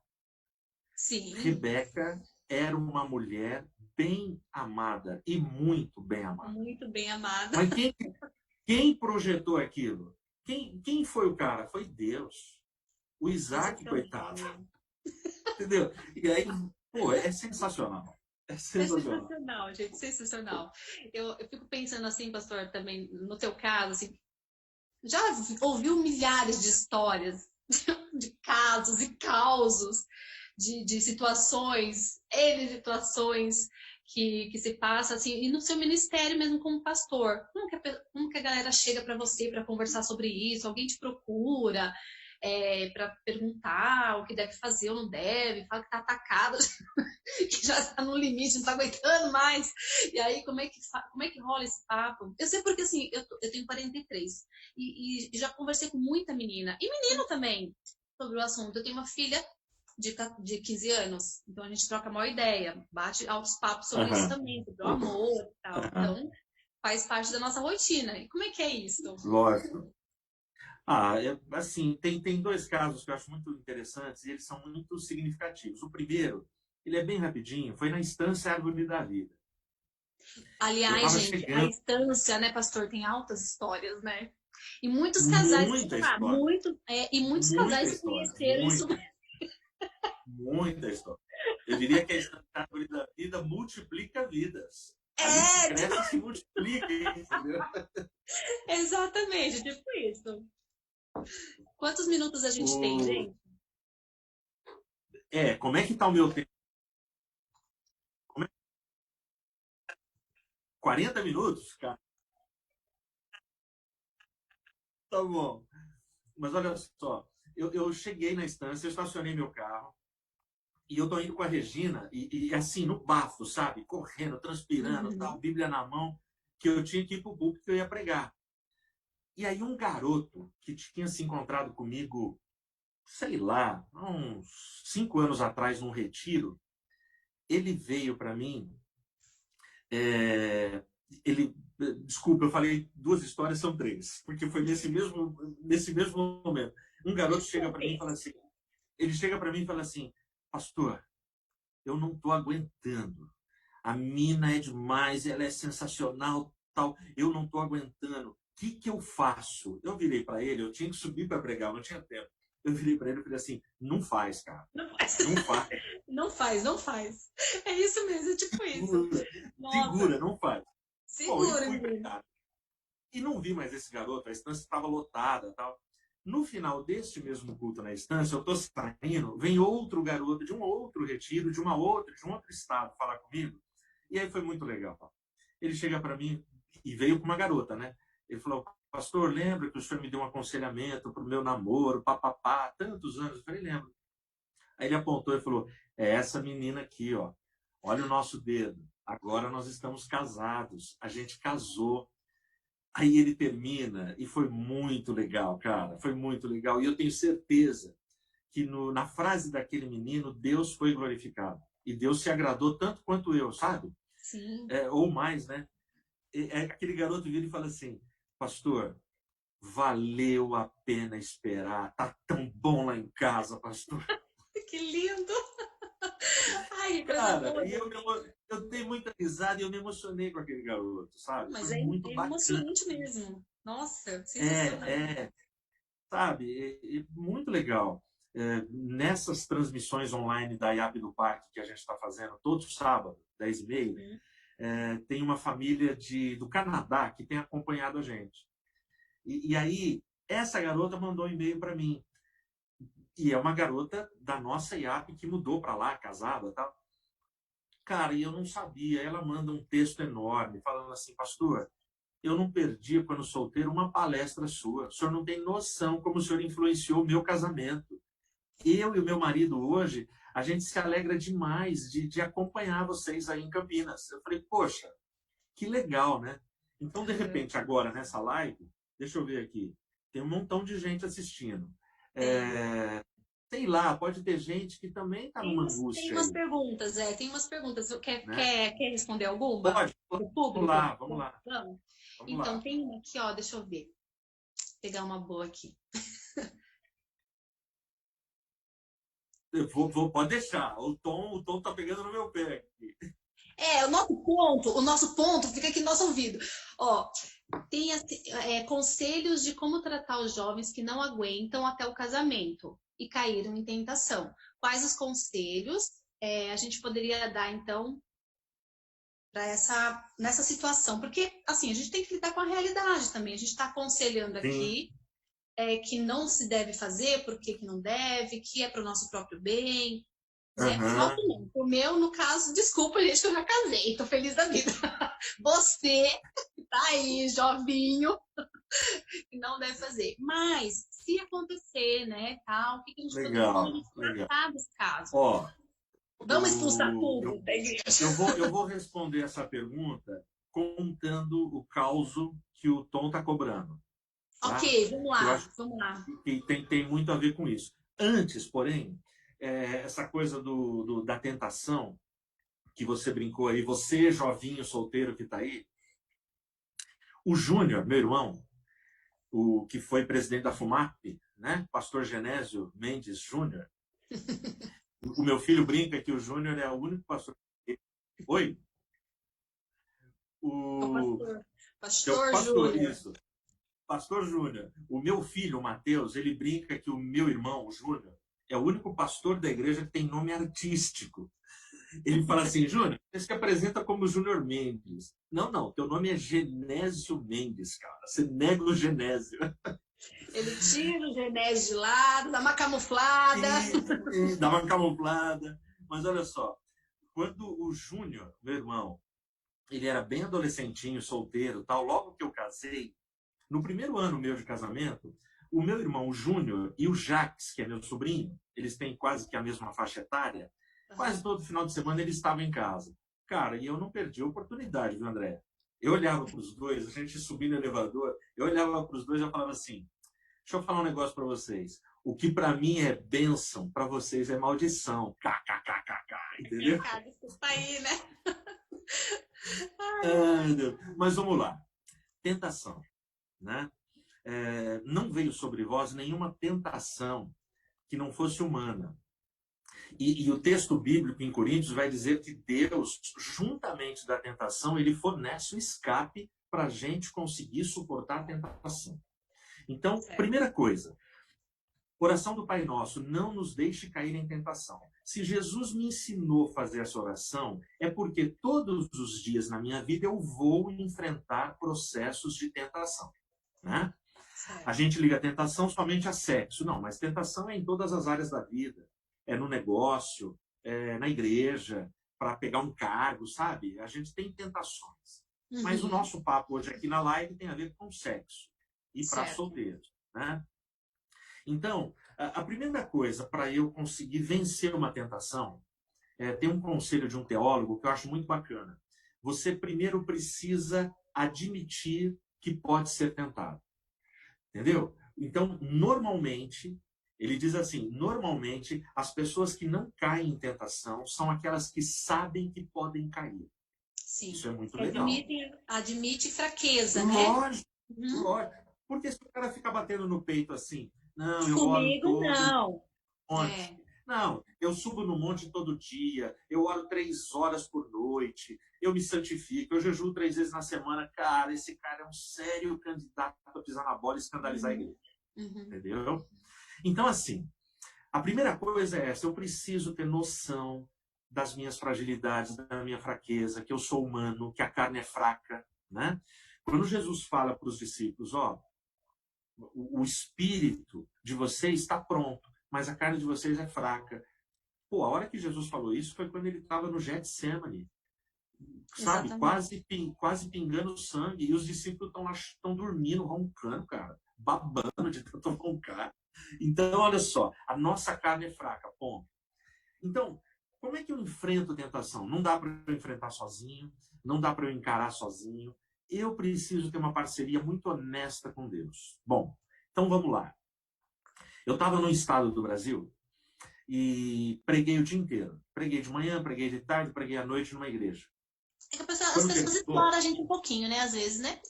Sim. Rebeca era uma mulher bem amada e muito bem amada. Muito bem amada. Mas quem projetou aquilo? Quem foi o cara? Foi Deus. O Isaac, coitado. Entendeu? E aí, pô, é sensacional. É sensacional, gente, sensacional. Eu fico pensando assim, pastor, também, no teu caso, assim, já ouviu milhares de histórias, de casos e causos, de situações, situações que se passa, assim, e no seu ministério mesmo como pastor, como que a galera chega para você para conversar sobre isso? Alguém te procura para perguntar o que deve fazer ou não deve, fala que está atacado, que já está no limite, não está aguentando mais. E aí, como é que rola esse papo? Eu sei porque, assim, eu tenho 43 e já conversei com muita menina, e menino também, sobre o assunto. Eu tenho uma filha de 15 anos. Então a gente troca a maior ideia, bate altos papos sobre isso também, sobre o amor e tal. Então faz parte da nossa rotina. E como é que é isso? Lógico. Assim, tem dois casos que eu acho muito interessantes e eles são muito significativos. O primeiro, ele é bem rapidinho, foi na Estância Árvore da Vida. Aliás, gente, chegando... a Estância, né, pastor, tem altas histórias, né? E muitos casais, muita e muitos casais se conheceram isso. Muita história. Eu diria que a Estância Árvore da Vida multiplica vidas. Ali se cresce, se multiplica, entendeu? Exatamente, tipo isso. Quantos minutos a gente tem, gente? Como é que tá o meu tempo? 40 minutos, cara? Tá bom. Mas olha só, eu cheguei na Estância, eu estacionei meu carro, e eu tô indo com a Regina, e assim, no bafo, sabe? Correndo, transpirando, tal, Bíblia na mão, que eu tinha que ir pro púlpito que eu ia pregar. E aí um garoto que tinha se encontrado comigo, sei lá, uns 5 anos atrás, num retiro, ele veio para mim, desculpa, eu falei 2 histórias, são 3, porque foi nesse mesmo momento. Um garoto chega para mim e fala assim, pastor, eu não tô aguentando. A mina é demais, ela é sensacional, tal. Eu não tô aguentando. O que eu faço? Eu virei para ele, eu tinha que subir para pregar, não tinha tempo. Eu virei para ele e falei assim, não faz, cara. Não faz. Não faz. É isso mesmo, é tipo isso. Segura, não faz. Segura, menino. E não vi mais esse garoto, a Estância estava lotada, tal. No final deste mesmo culto na Estância, eu tô saindo, vem outro garoto de um outro retiro, de um outro estado falar comigo. E aí foi muito legal. Ele chega para mim e veio com uma garota, né? Ele falou, pastor, lembra que o senhor me deu um aconselhamento para o meu namoro, papapá, tantos anos? Eu falei, lembro. Aí ele apontou e falou, é essa menina aqui, ó. Olha o nosso dedo. Agora nós estamos casados. A gente casou. Aí ele termina e foi muito legal, cara. Foi muito legal. E eu tenho certeza que na frase daquele menino, Deus foi glorificado. E Deus se agradou tanto quanto eu, sabe? Sim. Ou mais, né? Aquele garoto vira e fala assim, pastor, valeu a pena esperar. Tá tão bom lá em casa, pastor. Que lindo! Ai, cara, e eu dei muita risada e eu me emocionei com aquele garoto, sabe? Mas foi muito bacana. Emocionante mesmo. Nossa, sensacional. Sabe? Muito legal. Nessas transmissões online da IAP do Parque que a gente está fazendo todo sábado, 10h30, tem uma família do Canadá que tem acompanhado a gente. E aí, essa garota mandou um e-mail para mim. E é uma garota da nossa IAP que mudou para lá, casada e tal. Cara, e eu não sabia. Ela manda um texto enorme, falando assim, pastor, eu não perdi, quando solteiro, uma palestra sua. O senhor não tem noção como o senhor influenciou o meu casamento. Eu e o meu marido hoje, a gente se alegra demais de acompanhar vocês aí em Campinas. Eu falei, poxa, que legal, né? Então, de repente, agora, nessa live, deixa eu ver aqui, tem um montão de gente assistindo. Sei lá, pode ter gente que também está numa angústia. Tem umas perguntas, tem umas perguntas. Quer responder alguma? Pode. Vamos lá. Vamos. Então, tem uma aqui, ó, deixa eu ver. Vou pegar uma boa aqui. Pode deixar. O Tom tá pegando no meu pé aqui. O nosso ponto fica aqui no nosso ouvido. Ó, tem conselhos de como tratar os jovens que não aguentam até o casamento e caíram em tentação. Quais os conselhos a gente poderia dar, então, nessa situação? Porque, assim, a gente tem que lidar com a realidade também. A gente está aconselhando aqui que não se deve fazer, porque que não deve, que é para o nosso próprio bem. O meu, no caso, desculpa, gente, que eu já casei, tô feliz da vida. Você tá aí, jovinho, que não deve fazer. Mas, se acontecer, né, tal, o que a gente pode tratar desse caso? Ó, vamos expulsar tudo da igreja. Eu vou responder essa pergunta contando o caos que o Tom tá cobrando. Tá? Ok, vamos lá. E tem muito a ver com isso. Antes, porém, essa coisa da tentação, que você brincou aí, você, jovinho, solteiro que está aí, o Júnior, meu irmão, o que foi presidente da FUMAP, né? Pastor Genésio Mendes Júnior. O meu filho brinca que o Júnior é o único pastor. Oi? O pastor Júnior. Isso. Pastor Júnior. O meu filho, o Mateus, ele brinca que o meu irmão, o Júnior, é o único pastor da igreja que tem nome artístico. Ele fala assim, Júnior, você se apresenta como Júnior Mendes. Não, teu nome é Genésio Mendes, cara. Você nega o Genésio. Ele tira o Genésio de lado, dá uma camuflada. Dá uma camuflada. Mas olha só, quando o Júnior, meu irmão, ele era bem adolescentinho, solteiro, tal, logo que eu casei, no primeiro ano meu de casamento, o meu irmão, o Júnior, e o Jaques, que é meu sobrinho, eles têm quase que a mesma faixa etária, quase todo final de semana eles estavam em casa. Cara, e eu não perdi a oportunidade, viu, André? Eu olhava para os dois, a gente subia no elevador, eu olhava para os dois e eu falava assim, deixa eu falar um negócio para vocês. O que para mim é bênção, para vocês é maldição. KKKKK, entendeu? Desculpa aí, né? Mas vamos lá. Tentação, né? Não veio sobre vós nenhuma tentação que não fosse humana. E o texto bíblico em Coríntios vai dizer que Deus, juntamente da tentação, ele fornece o escape para a gente conseguir suportar a tentação. Então, primeira coisa, oração do Pai Nosso, não nos deixe cair em tentação. Se Jesus me ensinou a fazer essa oração, é porque todos os dias na minha vida eu vou enfrentar processos de tentação, né? A gente liga a tentação somente a sexo. Não, mas tentação é em todas as áreas da vida. É no negócio, na igreja, para pegar um cargo, sabe? A gente tem tentações. Mas o nosso papo hoje aqui na live tem a ver com sexo e para solteiros, né? Então, a primeira coisa para eu conseguir vencer uma tentação, tem um conselho de um teólogo que eu acho muito bacana. Você primeiro precisa admitir que pode ser tentado. Entendeu? Então, normalmente, ele diz assim, normalmente as pessoas que não caem em tentação são aquelas que sabem que podem cair. Sim. Isso é muito legal. Admite fraqueza, né? Lógico. Porque se o cara fica batendo no peito assim, não, eu comigo oro todo não. monte. Não, eu subo no monte todo dia, eu oro 3 horas por noite, eu me santifico, eu jejuo 3 vezes na semana. Cara, esse cara é um sério candidato a pisar na bola e escandalizar a igreja. Entendeu? Então, assim, a primeira coisa é essa, eu preciso ter noção das minhas fragilidades, da minha fraqueza, que eu sou humano, que a carne é fraca, né? Quando Jesus fala para os discípulos, o espírito de vocês está pronto, mas a carne de vocês é fraca. Pô, a hora que Jesus falou isso foi quando ele estava no Getsemane, sabe? Quase pingando sangue, e os discípulos estão dormindo, roncando, cara, babando de tanto roncar. Então, olha só, a nossa carne é fraca, ponto. Então, como é que eu enfrento tentação? Não dá para eu enfrentar sozinho, não dá para eu encarar sozinho. Eu preciso ter uma parceria muito honesta com Deus. Bom, então vamos lá. Eu estava no estado do Brasil e preguei o dia inteiro. Preguei de manhã, preguei de tarde, preguei à noite numa igreja. É que as pessoas exploram a gente um pouquinho, né? Às vezes, né?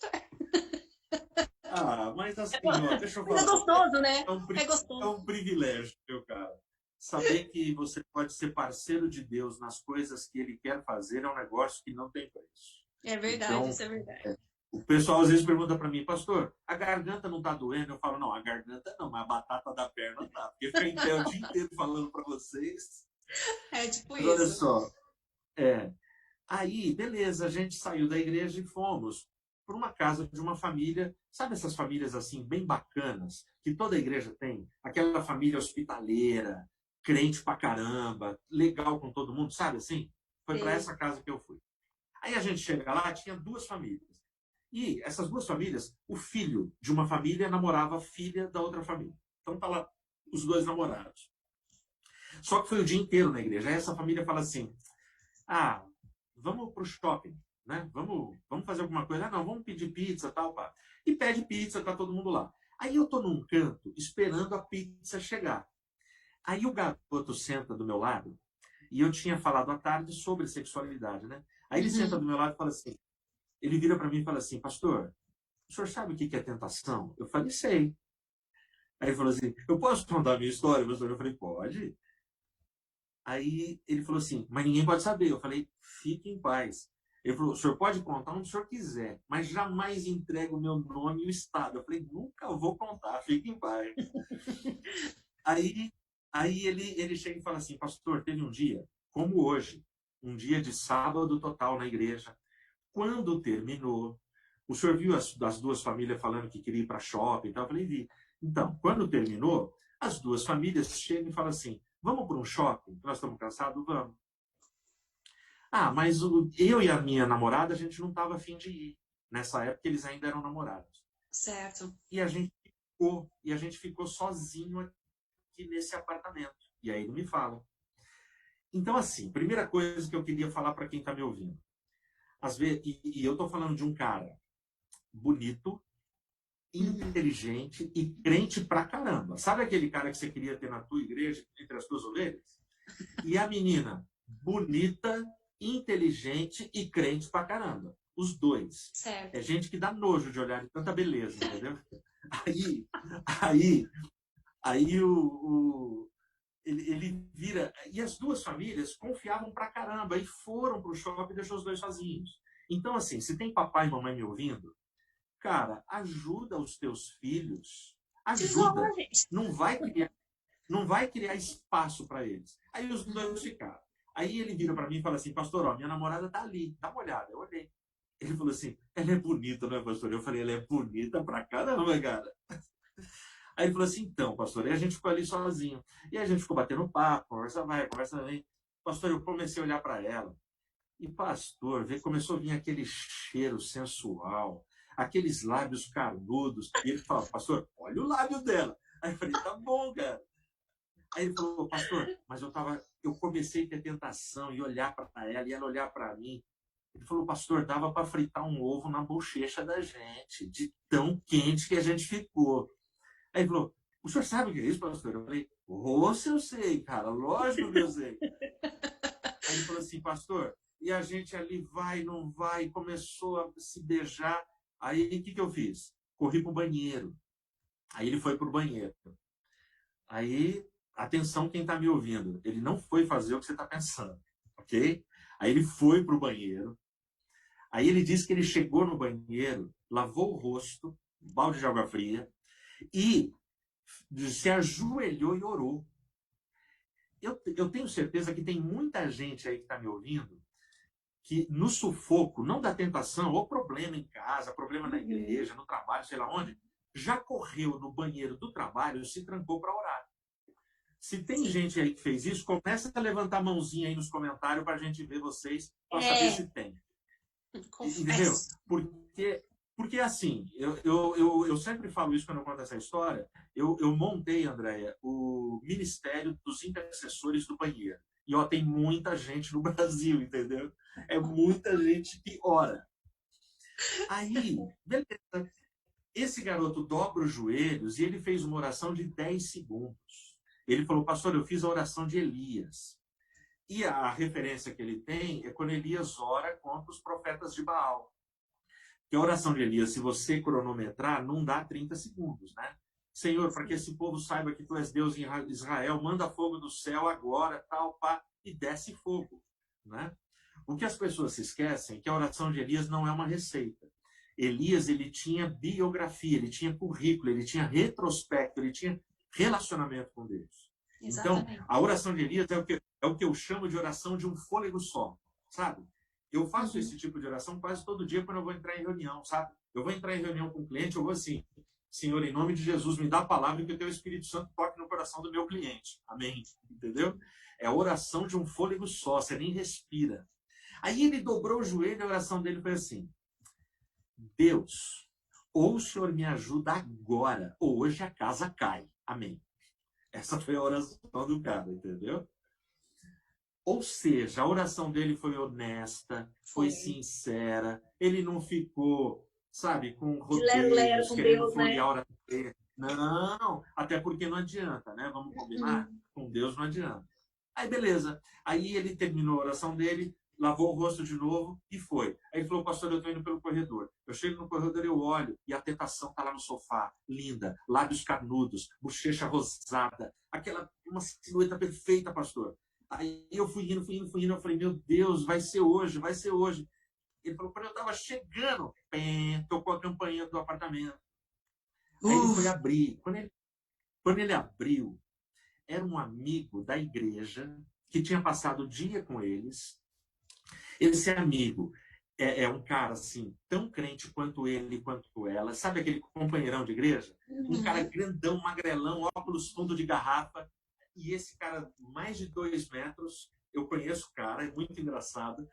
Mas assim, deixa eu falar. É gostoso, né? É gostoso. É um privilégio, meu cara. Saber que você pode ser parceiro de Deus nas coisas que Ele quer fazer é um negócio que não tem preço. É verdade, então, isso é verdade. O pessoal às vezes pergunta para mim, pastor, a garganta não tá doendo? Eu falo, não, a garganta não, mas a batata da perna tá. Porque fica em pé o dia inteiro falando para vocês. É tipo mas isso. Olha só. Aí, beleza, a gente saiu da igreja e fomos para uma casa de uma família, sabe essas famílias assim, bem bacanas, que toda igreja tem? Aquela família hospitaleira, crente pra caramba, legal com todo mundo, sabe assim? Foi para essa casa que eu fui. Aí a gente chega lá, tinha 2 famílias. E essas 2 famílias, o filho de uma família namorava a filha da outra família. Então tá lá os 2 namorados. Só que foi o dia inteiro na igreja. Aí essa família fala assim, vamos pro shopping, né? Vamos fazer alguma coisa. Não, vamos pedir pizza, tal, pá. E pede pizza, tá todo mundo lá. Aí eu tô num canto esperando a pizza chegar. Aí o garoto senta do meu lado, e eu tinha falado à tarde sobre sexualidade, né? Aí ele senta do meu lado e fala assim, ele vira para mim e fala assim, pastor, o senhor sabe o que é tentação? Eu falei, sei. Aí ele falou assim, eu posso contar a minha história, pastor? Eu falei, pode. Aí ele falou assim, mas ninguém pode saber. Eu falei, fique em paz. Ele falou, o senhor pode contar onde o senhor quiser, mas jamais entregue o meu nome e o estado. Eu falei, nunca vou contar, fique em paz. Aí, aí ele chega e fala assim, pastor, teve um dia, como hoje, um dia de sábado total na igreja. Quando terminou, o senhor viu as duas famílias falando que queria ir para shopping e tal? Eu falei, vi. Então, quando terminou, as duas famílias chegam e falam assim, vamos para um shopping? Nós estamos cansados? Vamos. Ah, mas eu e a minha namorada, a gente não estava afim de ir. Nessa época, eles ainda eram namorados. Certo. E a gente ficou sozinho aqui nesse apartamento. E aí ele me fala. Então, assim, primeira coisa que eu queria falar para quem está me ouvindo. Às vezes, e eu estou falando de um cara bonito, inteligente e crente pra caramba. Sabe aquele cara que você queria ter na tua igreja, entre as tuas ovelhas? E a menina, bonita, inteligente e crente pra caramba. Os dois. Certo. É gente que dá nojo de olhar de tanta beleza, entendeu? Aí ele vira... E as duas famílias confiavam pra caramba e foram pro shopping e deixou os dois sozinhos. Então, assim, se tem papai e mamãe me ouvindo, cara, ajuda os teus filhos. Ajuda. Não vai criar espaço para eles. Aí os dois ficaram. Aí ele vira para mim e fala assim, pastor, ó, minha namorada tá ali, dá uma olhada. Eu olhei. Ele falou assim, ela é bonita, não é, pastor? Eu falei, ela é bonita pra caramba, cara. Aí ele falou assim, então, pastor, e a gente ficou ali sozinho. E a gente ficou batendo papo, conversa vai, conversa vem. Pastor, eu comecei a olhar para ela. E, pastor, começou a vir aquele cheiro sensual, aqueles lábios carnudos. E ele falou, pastor, olha o lábio dela. Aí eu falei, tá bom, cara. Aí ele falou, pastor, mas eu comecei a ter tentação e olhar para ela e ela olhar para mim. Ele falou, pastor, dava para fritar um ovo na bochecha da gente, de tão quente que a gente ficou. Aí ele falou, o senhor sabe o que é isso, pastor? Eu falei, se eu sei, cara, lógico que eu sei. Aí ele falou assim, pastor, e a gente ali vai, não vai, começou a se beijar. Aí o que eu fiz? Corri pro banheiro. Aí ele foi pro banheiro. Aí, atenção quem está me ouvindo, ele não foi fazer o que você está pensando, ok? Aí ele foi pro banheiro. Aí ele disse que ele chegou no banheiro, lavou o rosto, um balde de água fria, e se ajoelhou e orou. Eu tenho certeza que tem muita gente aí que está me ouvindo que no sufoco, não da tentação, ou problema em casa, problema na igreja, no trabalho, sei lá onde, já correu no banheiro do trabalho e se trancou para orar. Se tem gente aí que fez isso, começa a levantar a mãozinha aí nos comentários para a gente ver vocês, para saber se tem. Entendeu? Porque assim, eu sempre falo isso quando eu conto essa história, eu montei, Andréia, o Ministério dos Intercessores do Banheiro. E ó, tem muita gente no Brasil, entendeu? É muita gente que ora. Aí, beleza. Esse garoto dobra os joelhos e ele fez uma oração de 10 segundos. Ele falou, pastor, eu fiz a oração de Elias. E a referência que ele tem é quando Elias ora contra os profetas de Baal. Que a oração de Elias, se você cronometrar, não dá 30 segundos, né? Senhor, para que esse povo saiba que tu és Deus em Israel, manda fogo do céu agora, tal, pá, e desce fogo, né? O que as pessoas se esquecem é que a oração de Elias não é uma receita. Elias, ele tinha biografia, ele tinha currículo, ele tinha retrospecto, ele tinha relacionamento com Deus. Exatamente. Então, a oração de Elias é o que eu chamo de oração de um fôlego só, sabe? Eu faço esse tipo de oração quase todo dia quando eu vou entrar em reunião, sabe? Eu vou entrar em reunião com o cliente, eu vou assim, Senhor, em nome de Jesus, me dá a palavra que o teu Espírito Santo toque no coração do meu cliente. Amém. Entendeu? É a oração de um fôlego só, você nem respira. Aí ele dobrou o joelho e a oração dele foi assim, Deus, ou o Senhor me ajuda agora, ou hoje a casa cai. Amém. Essa foi a oração do cara, entendeu? Ou seja, a oração dele foi honesta, foi sincera, ele não ficou, sabe, com rodeios, querendo florear a oração dele. Não, até porque não adianta, né? Vamos combinar? Uhum. Com Deus não adianta. Aí, beleza. Aí ele terminou a oração dele, lavou o rosto de novo e foi. Aí ele falou, pastor, eu estou indo pelo corredor. Eu chego no corredor, eu olho e a tentação está lá no sofá, linda, lábios carnudos, bochecha rosada, uma silhueta perfeita, pastor. Aí eu fui indo, eu falei, meu Deus, vai ser hoje, vai ser hoje. Ele falou, quando eu estava chegando, tocou a campainha do apartamento. Aí ele foi abrir. Quando ele abriu, era um amigo da igreja que tinha passado o dia com eles. Esse amigo é um cara assim, tão crente quanto ele, quanto ela. Sabe aquele companheirão de igreja? Um cara grandão, magrelão, óculos fundo de garrafa. E esse cara, mais de 2 metros, eu conheço o cara, é muito engraçado.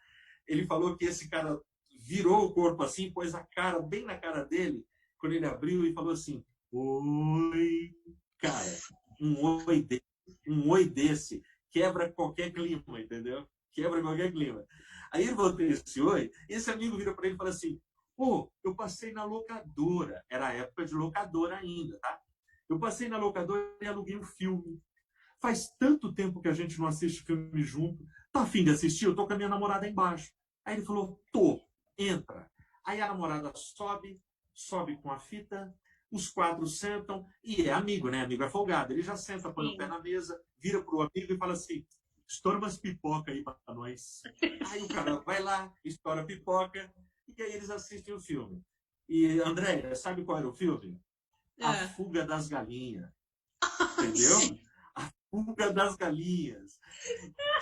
Ele falou que esse cara virou o corpo assim, pôs a cara bem na cara dele, quando ele abriu e falou assim, oi, cara, um oi desse quebra qualquer clima, entendeu? Quebra qualquer clima. Aí ele voltou esse oi, esse amigo virou para ele e falou assim, pô, eu passei na locadora, era a época de locadora ainda, tá? Eu passei na locadora e aluguei um filme. Faz tanto tempo que a gente não assiste filme junto, tá a fim de assistir? Eu tô com a minha namorada embaixo. Aí ele falou, tô, entra. Aí a namorada sobe com a fita, os 4 sentam, e é amigo, né? Amigo é folgado. Ele já senta, põe o pé na mesa, vira pro amigo e fala assim, estoura umas pipoca aí pra nós. Aí o cara vai lá, estoura a pipoca, e aí eles assistem o filme. E, André, sabe qual era o filme? A Fuga das Galinhas. Entendeu? A Fuga das Galinhas.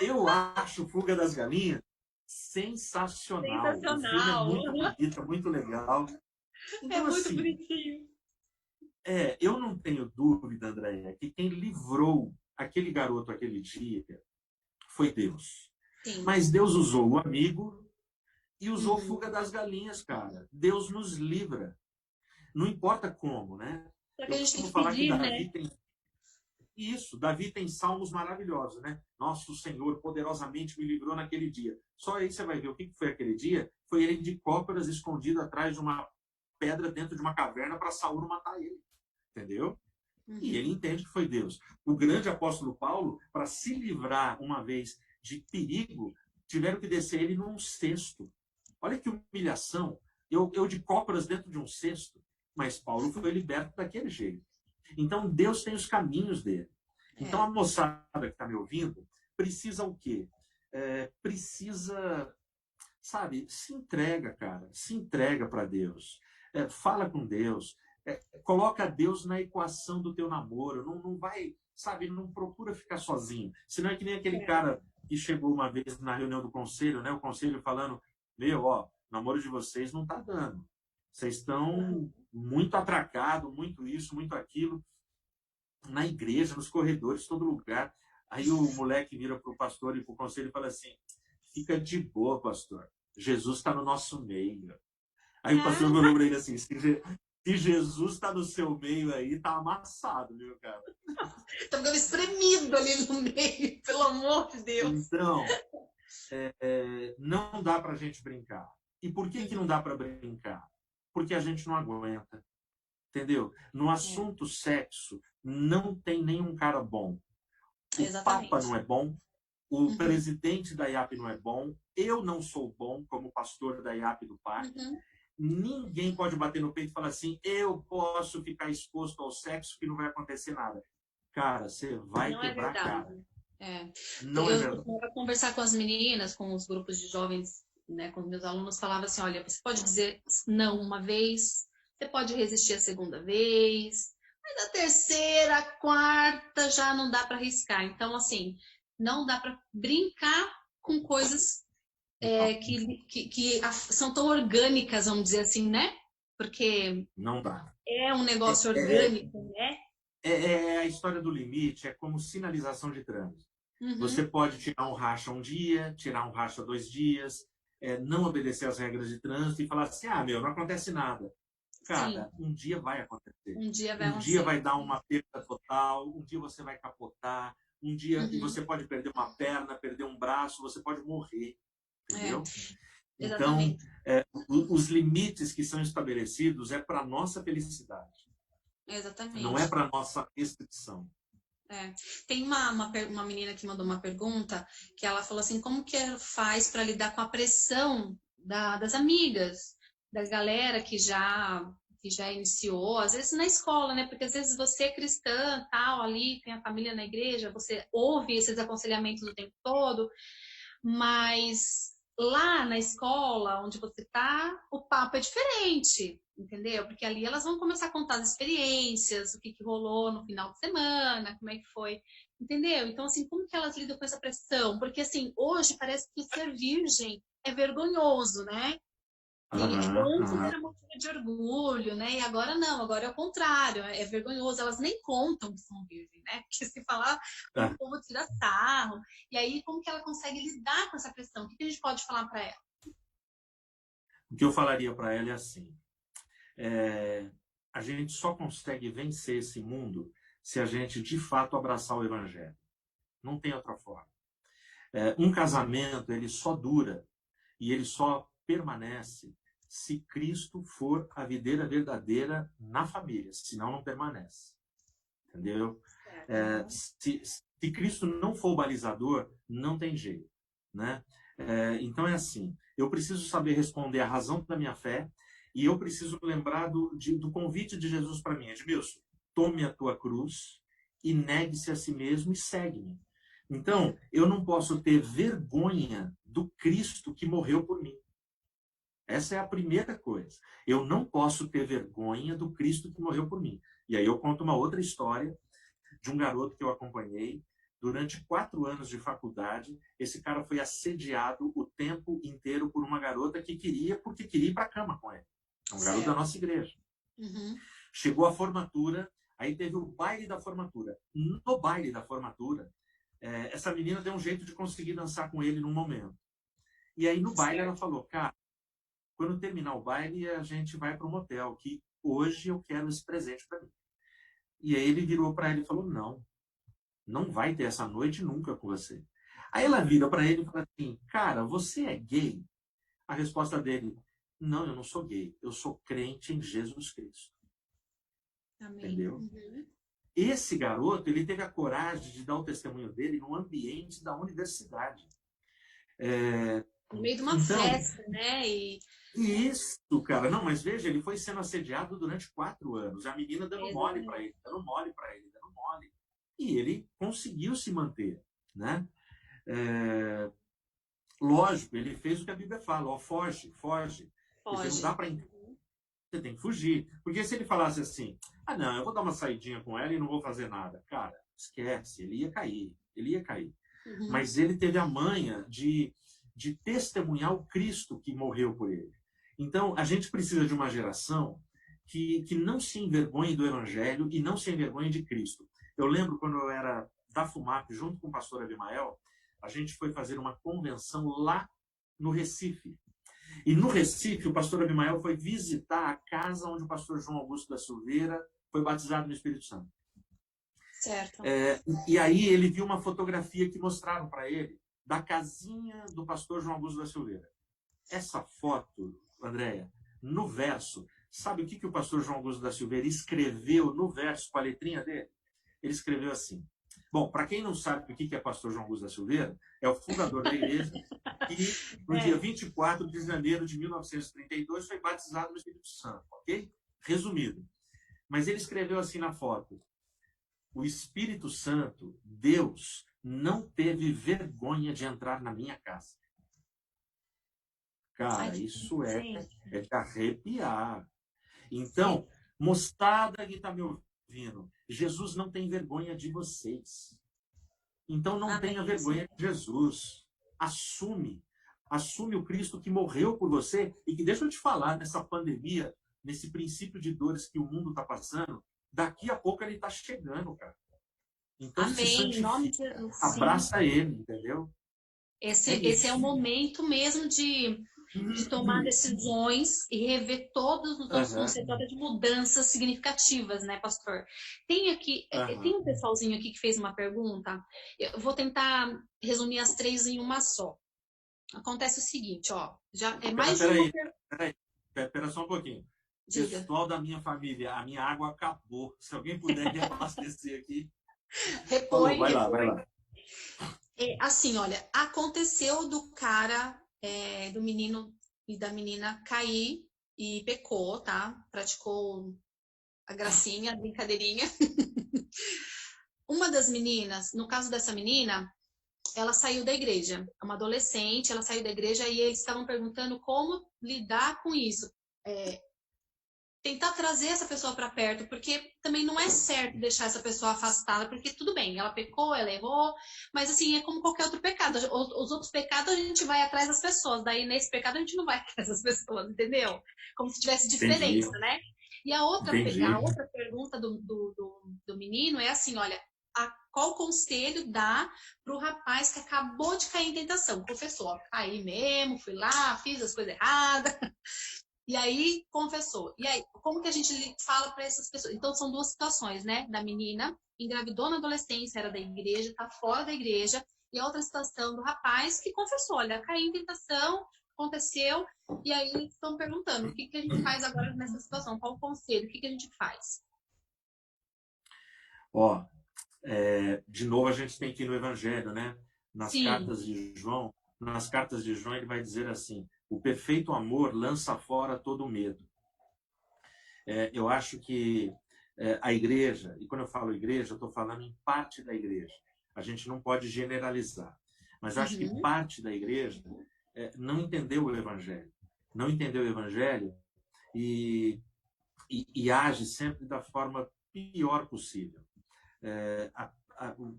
Eu acho Fuga das Galinhas sensacional. Sensacional. O filme é muito bonito, muito legal. Então, é muito assim, bonitinho. eu não tenho dúvida, Andréia, que quem livrou aquele garoto aquele dia foi Deus. Sim. Mas Deus usou o amigo e usou Fuga das Galinhas, cara. Deus nos livra. Não importa como, né? Só que a gente tem que falar pedir, que Davi né? tem... Isso, Davi tem salmos maravilhosos, né? Nosso Senhor poderosamente me livrou naquele dia. Só aí você vai ver o que foi aquele dia. Foi ele de cócoras escondido atrás de uma pedra dentro de uma caverna para Saul não matar ele. Entendeu? E ele entende que foi Deus. O grande apóstolo Paulo, para se livrar uma vez de perigo, tiveram que descer ele num cesto. Olha que humilhação. Eu de cócoras dentro de um cesto. Mas Paulo foi liberto daquele jeito. Então, Deus tem os caminhos dele. Então, a moçada que está me ouvindo precisa o quê? Precisa, sabe, se entrega, cara. Se entrega para Deus. Fala com Deus. Coloca Deus na equação do teu namoro. Não vai, sabe, não procura ficar sozinho. Senão é que nem aquele cara que chegou uma vez na reunião do conselho, né? O conselho falando, o namoro de vocês não está dando. Vocês estão muito atracados, muito isso, muito aquilo, na igreja, nos corredores, todo lugar. Aí o moleque vira para o pastor e para o conselho e fala assim, fica de boa, pastor. Jesus está no nosso meio. Aí o pastor falou para ele assim, se Jesus está no seu meio aí, tá amassado, viu, cara? Tá ficando espremido ali no meio, pelo amor de Deus. Então, não dá pra gente brincar. E por que não dá para brincar? Porque a gente não aguenta. Entendeu? No assunto sexo, não tem nenhum cara bom. O Papa não é bom, o presidente da IAP não é bom, eu não sou bom como pastor da IAP do Parque. Ninguém pode bater no peito e falar assim, eu posso ficar exposto ao sexo que não vai acontecer nada. Cara, você vai não quebrar a cara. Não é verdade. Eu conversar com as meninas, com os grupos de jovens, né, com os meus alunos, falava assim, olha, você pode dizer não uma vez, você pode resistir a segunda vez, mas na terceira, quarta já não dá para arriscar. Então, assim, não dá para brincar com coisas que são tão orgânicas, vamos dizer assim, né? Porque não dá. É um negócio orgânico, né? É a história do limite, é como sinalização de trânsito. Você pode tirar um racha um dia, tirar um racha 2 dias, não obedecer às regras de trânsito e falar assim, não acontece nada. Cara, um dia vai acontecer. Um dia vai dar uma perda total, um dia você vai capotar, um dia e você pode perder uma perna, perder um braço, você pode morrer. Entendeu? Então, os limites que são estabelecidos é para a nossa felicidade. Não é Exatamente. para nossa restrição. É. Tem uma menina que mandou uma pergunta que ela falou assim, como que ela faz para lidar com a pressão das amigas, da galera que já iniciou, às vezes na escola, né? Porque às vezes você é cristã, tal, ali, tem a família na igreja, você ouve esses aconselhamentos o tempo todo, mas lá na escola onde você tá, o papo é diferente, entendeu? Porque ali elas vão começar a contar as experiências, o que que rolou no final de semana, como é que foi, entendeu? Então, assim, como que elas lidam com essa pressão? Porque, assim, hoje parece que ser virgem é vergonhoso, né? E Aham, antes aham. era motivo de orgulho, né? E agora não, agora é o contrário, é vergonhoso. Elas nem contam que são virgem, né? Porque se falar, o É, povo tira sarro. E aí, como que ela consegue lidar com essa pressão? O que que a gente pode falar para ela? o que eu falaria para ela é assim: é, a gente só consegue vencer esse mundo se a gente de fato abraçar o evangelho. Não tem outra forma. Um casamento ele só dura e ele só permanece se Cristo for a videira verdadeira na família, senão não permanece. Entendeu? Certo. Uhum. Se Cristo não for o balizador, não tem jeito. Né? Então é assim, eu preciso saber responder a razão da minha fé e eu preciso lembrar do convite de Jesus para mim. Edmilson, tome a tua cruz e negue-se a si mesmo e segue-me. Então, eu não posso ter vergonha do Cristo que morreu por mim. Essa é a primeira coisa. Eu não posso ter vergonha do Cristo que morreu por mim. E aí eu conto uma outra história de um garoto que eu acompanhei durante 4 anos de faculdade. Esse cara foi assediado o tempo inteiro por uma garota que porque queria ir para a cama com ele. É um garoto da Certo. nossa igreja. Uhum. Chegou a formatura, aí teve o baile da formatura. No baile da formatura, essa menina deu um jeito de conseguir dançar com ele num momento. E aí no baile ela Certo. falou, cara, quando terminar o baile a gente vai para um motel, que hoje eu quero esse presente para mim. E aí ele virou para ela e falou, não vai ter essa noite nunca com você. Aí ela vira para ele e fala assim, cara, você é gay? A resposta dele, não, eu não sou gay, eu sou crente em Jesus Cristo. Amém. Entendeu? Uhum. Esse garoto, ele teve a coragem de dar o testemunho dele no ambiente da universidade. No meio de uma Então, festa, né? E isso, cara. Não, mas veja, ele foi sendo assediado durante 4 anos. A menina dando mole para exatamente. ele, dando mole para ele, dando mole. E ele conseguiu se manter, né? É, lógico, ele fez o que a Bíblia fala, ó, foge, foge. Porque não dá Foge. para entender. Você tem que fugir. Porque se ele falasse assim, não, eu vou dar uma saidinha com ela e não vou fazer nada. Cara, esquece, ele ia cair, ele ia cair. Uhum. Mas ele teve a manha de testemunhar o Cristo que morreu por ele. Então, a gente precisa de uma geração que não se envergonhe do Evangelho e não se envergonhe de Cristo. Eu lembro quando eu era da FUMAP, junto com o pastor Abimael, a gente foi fazer uma convenção lá no Recife. E no Recife, o pastor Abimael foi visitar a casa onde o pastor João Augusto da Silveira foi batizado no Espírito Santo. Certo. E aí ele viu uma fotografia que mostraram para ele da casinha do pastor João Augusto da Silveira. Essa foto, Andréia, no verso, sabe o que o pastor João Augusto da Silveira escreveu no verso com a letrinha dele? Ele escreveu assim. Bom, para quem não sabe o que é pastor João Augusto da Silveira, é o fundador da igreja que no dia 24 de janeiro de 1932 foi batizado no Espírito Santo, ok? Resumido. Mas ele escreveu assim na foto: o Espírito Santo, Deus, não teve vergonha de entrar na minha casa. Ai, Cara, que isso gente. é de arrepiar. Então, moçada que está me ouvindo, Jesus não tem vergonha de vocês. Então não tenha Amém. vergonha de Jesus. Assume. Assume o Cristo que morreu por você e que, deixa eu te falar, nessa pandemia, nesse princípio de dores que o mundo está passando, daqui a pouco ele está chegando, cara. Então se Amém. Em nome de santifica, Jesus, sim. abraça ele, entendeu? É Esse é o isso. momento mesmo de tomar decisões e rever todos os nossos Aham, conceitos de mudanças significativas, né, pastor? Tem aqui, aham. tem um pessoalzinho aqui que fez uma pergunta. Eu vou tentar resumir as 3 em uma só. Acontece o seguinte, ó, já é mais de uma Peraí, pera só um pouquinho. Diga. Pessoal da minha família, a minha água acabou. Se alguém puder reabastecer aqui. Repõe, Vai lá, repõe. vai lá. Assim, olha, aconteceu do cara, do menino e da menina cair e pecou, tá? Praticou a gracinha, a brincadeirinha. Uma das meninas, no caso dessa menina, ela saiu da igreja. É uma adolescente, ela saiu da igreja e eles estavam perguntando como lidar com isso. Tentar trazer essa pessoa para perto, porque também não é certo deixar essa pessoa afastada, porque tudo bem, ela pecou, ela errou, mas assim, é como qualquer outro pecado. Os outros pecados a gente vai atrás das pessoas, daí nesse pecado a gente não vai atrás das pessoas, entendeu? Como se tivesse diferença, Entendi. né? E a outra Entendi. pergunta do menino é assim, olha, qual conselho dá para o rapaz que acabou de cair em tentação? Confessou, ó, caí mesmo, fui lá, fiz as coisas erradas. E aí, confessou. E aí, como que a gente fala para essas pessoas? Então, são duas situações, né? Da menina, engravidou na adolescência, era da igreja, tá fora da igreja. E a outra situação do rapaz que confessou, olha, caí em tentação, aconteceu. E aí, eles estão perguntando, o que a gente faz agora nessa situação? Qual o conselho? O que a gente faz? Ó, de novo a gente tem que ir no Evangelho, né? Nas Sim. cartas de João, ele vai dizer assim: o perfeito amor lança fora todo medo. Eu acho que a igreja, e quando eu falo igreja, eu estou falando em parte da igreja. A gente não pode generalizar. Mas eu acho que parte da igreja não entendeu o Evangelho. Não entendeu o Evangelho e age sempre da forma pior possível.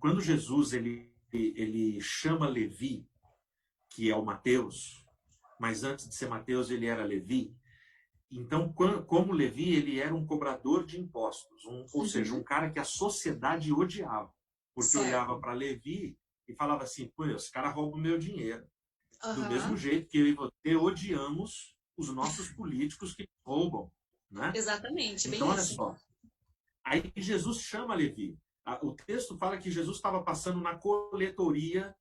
Quando Jesus ele chama Levi, que é o Mateus, mas antes de ser Mateus ele era Levi. Então, como Levi, ele era um cobrador de impostos, ou seja, um cara que a sociedade odiava, porque olhava para Levi e falava assim: pô, esse cara rouba o meu dinheiro. Do mesmo jeito que eu e você odiamos os nossos políticos que roubam, né? Exatamente. Então, olha só. Aí Jesus chama Levi. O texto fala que Jesus estava passando na coletoria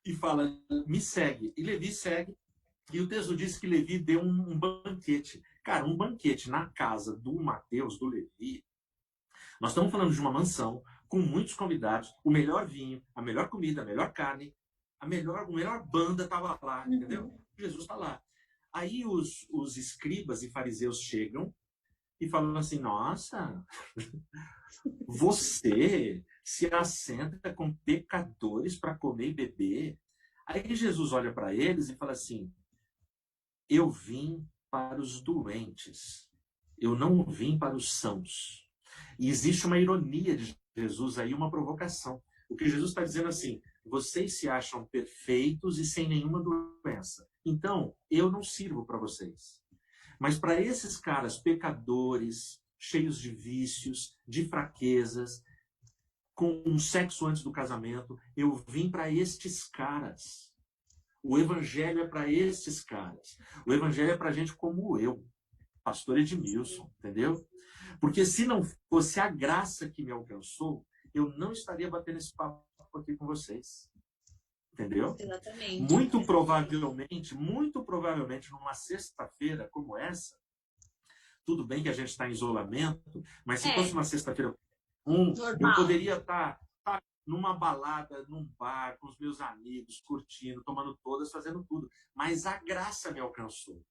e fala: me segue. E Levi segue. E o texto diz que Levi deu um banquete. Cara, um banquete na casa do Mateus, do Levi. Nós estamos falando de uma mansão com muitos convidados, o melhor vinho, a melhor comida, a melhor carne, a melhor banda estava lá, entendeu? Jesus está lá. Aí os escribas e fariseus chegam e falam assim: nossa, você se assenta com pecadores para comer e beber. Aí Jesus olha para eles e fala assim: eu vim para os doentes, eu não vim para os sãos. E existe uma ironia de Jesus aí, uma provocação. O que Jesus está dizendo assim: vocês se acham perfeitos e sem nenhuma doença. Então, eu não sirvo para vocês. Mas para esses caras pecadores, cheios de vícios, de fraquezas, com um sexo antes do casamento, eu vim para estes caras. O evangelho é para estes caras. O evangelho é para gente como eu, pastor Edmilson, entendeu? Porque se não fosse a graça que me alcançou, eu não estaria batendo esse papo aqui com vocês. Entendeu? Exatamente. Muito provavelmente, numa sexta-feira como essa, tudo bem que a gente está em isolamento, mas se fosse uma sexta-feira eu poderia estar numa balada, num bar, com os meus amigos, curtindo, tomando todas, fazendo tudo. Mas a graça me alcançou.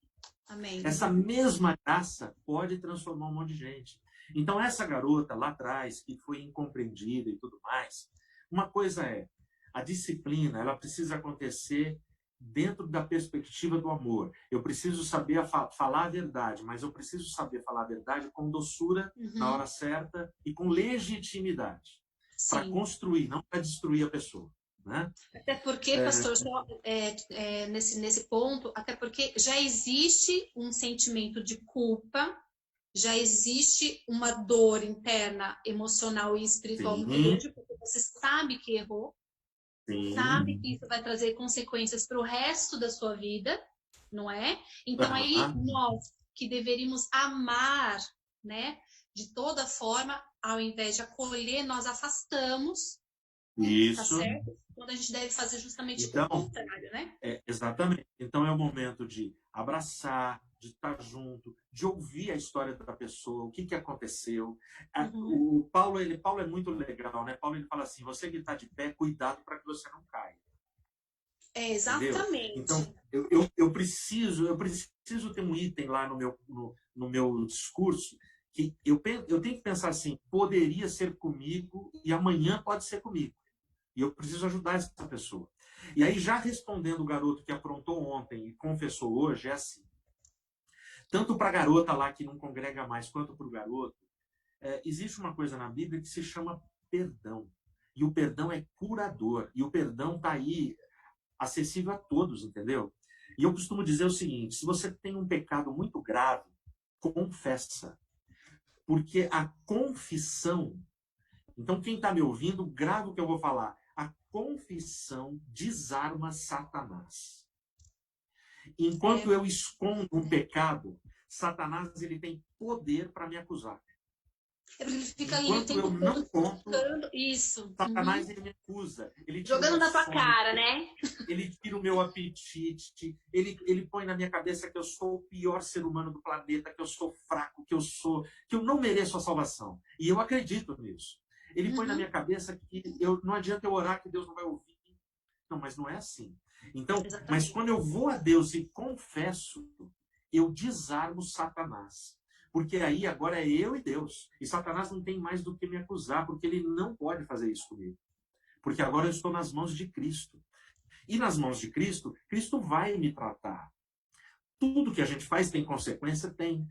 Amém. Essa mesma graça pode transformar um monte de gente. Então, essa garota lá atrás, que foi incompreendida e tudo mais, uma coisa é, a disciplina, ela precisa acontecer dentro da perspectiva do amor. Eu preciso saber falar a verdade, mas eu preciso saber falar a verdade com doçura, na hora certa e com legitimidade. Para construir, não para destruir a pessoa. Né? Até porque, pastor, nesse ponto, até porque já existe um sentimento de culpa, já existe uma dor interna, emocional e espiritual muito grande, porque você sabe que errou, sabe que isso vai trazer consequências para o resto da sua vida, não é? Então aí nós que deveríamos amar, né, de toda forma, ao invés de acolher, nós afastamos. Isso. Tá certo? Quando a gente deve fazer justamente o contrário, né? Exatamente. Então é o momento de abraçar, de estar junto, de ouvir a história da pessoa, o que aconteceu. Uhum. O Paulo é muito legal, né? Paulo ele fala assim, você que está de pé, cuidado para que você não caia. É, Entendeu? exatamente. Então, eu preciso ter um item lá no meu discurso que eu tenho que pensar assim, poderia ser comigo e amanhã pode ser comigo. E eu preciso ajudar essa pessoa. E aí, já respondendo o garoto que aprontou ontem e confessou hoje, é assim. Tanto para a garota lá que não congrega mais, quanto para o garoto, existe uma coisa na Bíblia que se chama perdão. E o perdão é curador. E o perdão está aí, acessível a todos, entendeu? E eu costumo dizer o seguinte, se você tem um pecado muito grave, confessa. Porque a confissão... Então, quem está me ouvindo, grava o que eu vou falar. A confissão desarma Satanás. Enquanto eu escondo um pecado, Satanás ele tem poder para me acusar. É porque ele fica ali o Enquanto tempo eu não todo conto, buscando isso. Satanás ele me acusa. Ele tira Jogando o meu na tua sono, cara, né? ele tira o meu apetite, ele põe na minha cabeça que eu sou o pior ser humano do planeta, que eu sou fraco, que eu não mereço a salvação. E eu acredito nisso. Ele põe na minha cabeça que não adianta eu orar que Deus não vai ouvir. Não, mas não é assim. Então, Exatamente. mas quando eu vou a Deus e confesso, eu desarmo Satanás. Porque aí agora é eu e Deus. E Satanás não tem mais do que me acusar, porque ele não pode fazer isso comigo. Porque agora eu estou nas mãos de Cristo. E nas mãos de Cristo, Cristo vai me tratar. Tudo que a gente faz tem consequência? Tem.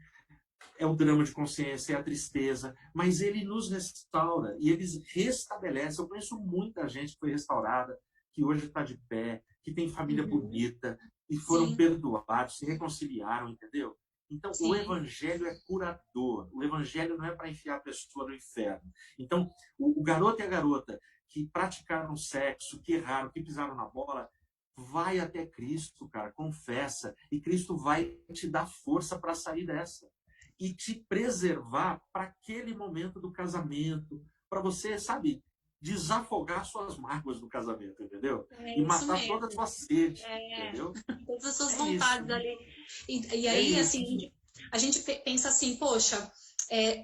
É o drama de consciência, é a tristeza, mas ele nos restaura e ele restabelece. Eu conheço muita gente que foi restaurada, que hoje está de pé, que tem família bonita, e foram perdoados, se reconciliaram, entendeu? Então, o evangelho é curador. O evangelho não é para enfiar a pessoa no inferno. Então, o garoto e a garota que praticaram sexo, que erraram, que pisaram na bola, vai até Cristo, cara, confessa, e Cristo vai te dar força para sair dessa. E te preservar para aquele momento do casamento, para você, sabe, desafogar suas mágoas do casamento, entendeu? E matar toda a sua sede, entendeu? Todas as suas vontades isso. ali. E aí, assim, a gente pensa assim, poxa,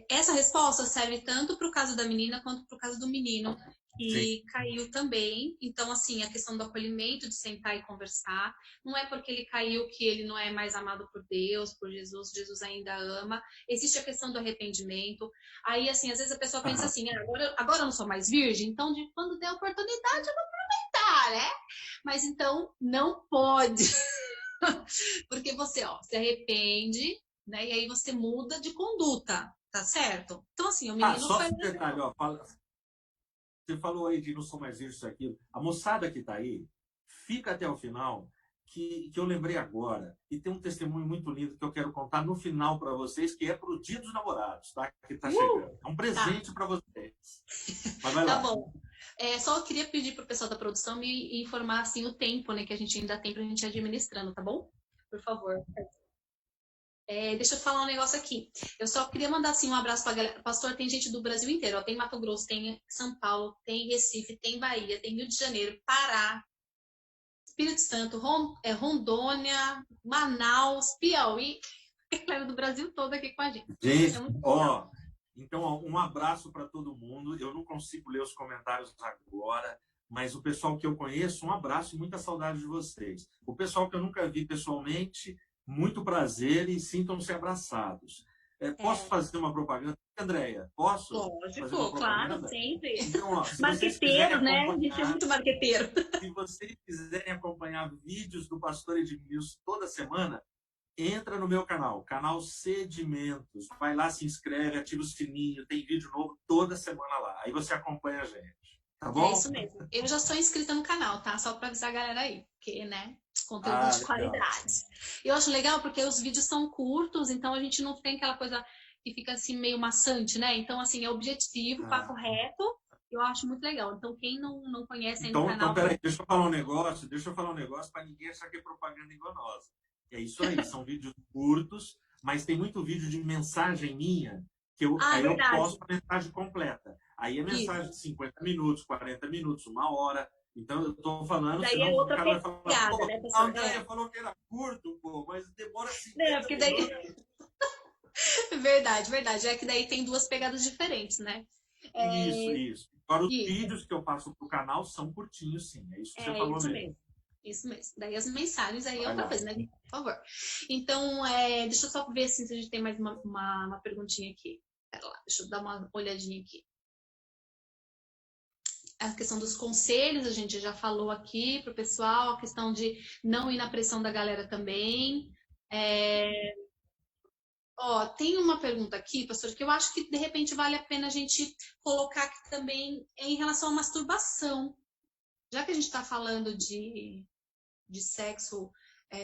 essa resposta serve tanto para o caso da menina quanto para o caso do menino, que caiu também. Então, assim, a questão do acolhimento, de sentar e conversar. Não é porque ele caiu que ele não é mais amado por Deus, por Jesus. Jesus ainda ama. Existe a questão do arrependimento. Aí, assim, às vezes a pessoa pensa assim, agora eu não sou mais virgem, então de quando der oportunidade eu vou aproveitar, né? Mas então, não pode. Porque você, se arrepende, né? E aí você muda de conduta, tá certo? Então, assim, o menino só um detalhe, você falou aí de não sou mais isso, aquilo. A moçada que está aí, fica até o final, que eu lembrei agora. E tem um testemunho muito lindo que eu quero contar no final para vocês, que é para o Dia dos Namorados, tá? Que está chegando. É um presente para vocês. Mas vai lá. Tá bom. Só queria pedir para o pessoal da produção me informar assim, o tempo, né, que a gente ainda tem para a gente ir administrando, tá bom? Por favor. Deixa eu falar um negócio aqui. Eu só queria mandar assim, um abraço para a galera. Pastor, tem gente do Brasil inteiro. Ó. Tem Mato Grosso, tem São Paulo, tem Recife, tem Bahia, tem Rio de Janeiro, Pará, Espírito Santo, Rondônia, Manaus, Piauí. Galera do Brasil todo aqui com a gente. Gente, então um abraço para todo mundo. Eu não consigo ler os comentários agora, mas o pessoal que eu conheço, um abraço e muita saudade de vocês. O pessoal que eu nunca vi pessoalmente, muito prazer e sintam-se abraçados. Posso fazer uma propaganda? Andréia, posso? Lógico, claro, sempre. Então, marqueteiro, né? A gente é muito marqueteiro. Se vocês quiserem acompanhar vídeos do Pastor Edmilson toda semana, entra no meu canal Sedimentos. Vai lá, se inscreve, ativa o sininho, tem vídeo novo toda semana lá. Aí você acompanha a gente. Tá bom? É isso mesmo. Eu já sou inscrita no canal, tá? Só para avisar a galera aí. Porque, né? Conteúdo de qualidade. Eu acho legal porque os vídeos são curtos, então a gente não tem aquela coisa que fica assim meio maçante, né? Então, assim, é objetivo, papo reto. Eu acho muito legal. Então, quem não conhece ainda o canal... Então, peraí, deixa eu falar um negócio para ninguém achar que é propaganda enganosa. É isso aí, são vídeos curtos, mas tem muito vídeo de mensagem minha, que eu posto a mensagem completa. Aí é mensagem de 50 minutos, 40 minutos, 1 hora, Então, eu tô falando, Daí senão é o outra cara vai falar, pegada, pô, né, a pastor? Andréia falou que era curto, pô, mas demora 50 Não, porque daí... minutos. Verdade, verdade. É que daí tem duas pegadas diferentes, né? Isso, É, isso. Agora, os isso, vídeos que eu faço pro canal são curtinhos, sim. É isso que você é falou isso mesmo. mesmo. Isso mesmo. Daí as mensagens aí é Vai outra lá. coisa, né? Por favor. Então, deixa eu só ver assim, se a gente tem mais uma perguntinha aqui. Pera lá, deixa eu dar uma olhadinha aqui. A questão dos conselhos, a gente já falou aqui pro pessoal, a questão de não ir na pressão da galera também. Ó, tem uma pergunta aqui, pastor, que eu acho que de repente vale a pena a gente colocar aqui também em relação à masturbação. Já que a gente está falando de sexo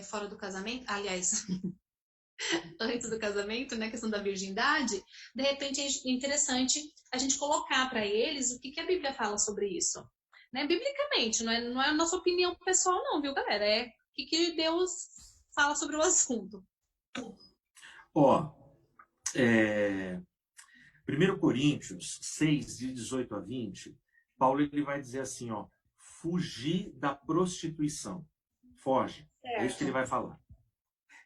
fora do casamento, aliás, antes do casamento, né, questão da virgindade, de repente é interessante a gente colocar para eles o que a Bíblia fala sobre isso. Né? Biblicamente, não é a nossa opinião pessoal não, viu, galera? É o que Deus fala sobre o assunto. Ó, 1 Coríntios 6, de 18 a 20, Paulo ele vai dizer assim, ó, fugir da prostituição. Foge. É isso que ele vai falar.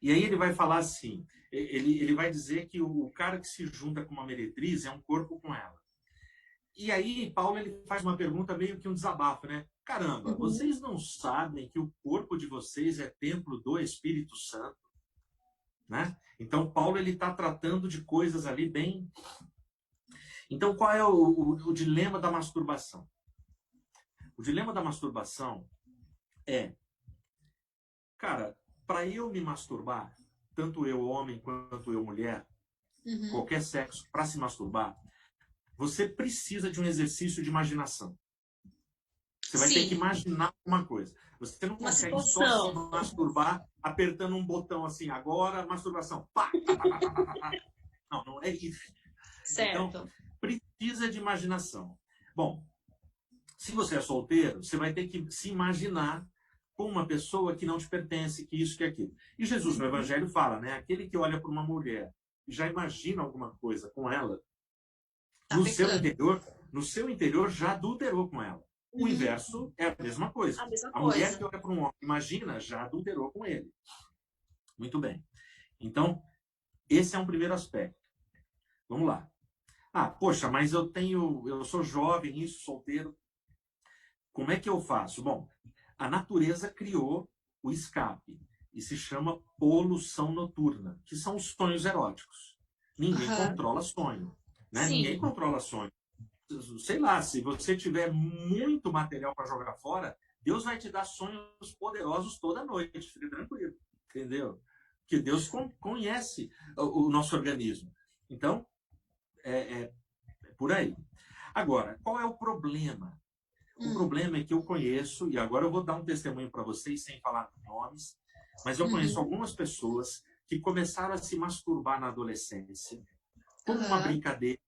E aí ele vai falar assim, ele vai dizer que o cara que se junta com uma meretriz é um corpo com ela. E aí Paulo ele faz uma pergunta meio que um desabafo, né? Caramba, vocês não sabem que o corpo de vocês é templo do Espírito Santo? Né? Então Paulo ele está tratando de coisas ali bem... Então qual é o dilema da masturbação? O dilema da masturbação é, cara, para eu me masturbar, tanto eu homem quanto eu mulher, qualquer sexo, para se masturbar, você precisa de um exercício de imaginação. Você vai ter que imaginar uma coisa. Você não consegue só se masturbar apertando um botão assim, agora masturbação. Pá, pá, pá, pá, pá, pá. Não, não é isso. Certo. Então, precisa de imaginação. Bom, se você é solteiro, você vai ter que se imaginar com uma pessoa que não te pertence, que isso, que aquilo. E Jesus no Evangelho fala, né? Aquele que olha para uma mulher e já imagina alguma coisa com ela, no seu interior já adulterou com ela. O inverso é a mesma coisa. A mulher que olha para um homem, imagina, já adulterou com ele. Muito bem. Então, esse é um primeiro aspecto. Vamos lá. Ah, poxa, mas eu sou jovem, isso, solteiro. Como é que eu faço? Bom, a natureza criou o escape e se chama poluição noturna, que são os sonhos eróticos. Ninguém controla sonho, né? Ninguém controla sonho. Sei lá, se você tiver muito material para jogar fora, Deus vai te dar sonhos poderosos toda noite, fica tranquilo, entendeu? Porque Deus conhece o nosso organismo. Então, é por aí. Agora, qual é o problema? O problema é que eu conheço, e agora eu vou dar um testemunho para vocês, sem falar nomes, mas eu conheço algumas pessoas que começaram a se masturbar na adolescência, como uma brincadeira.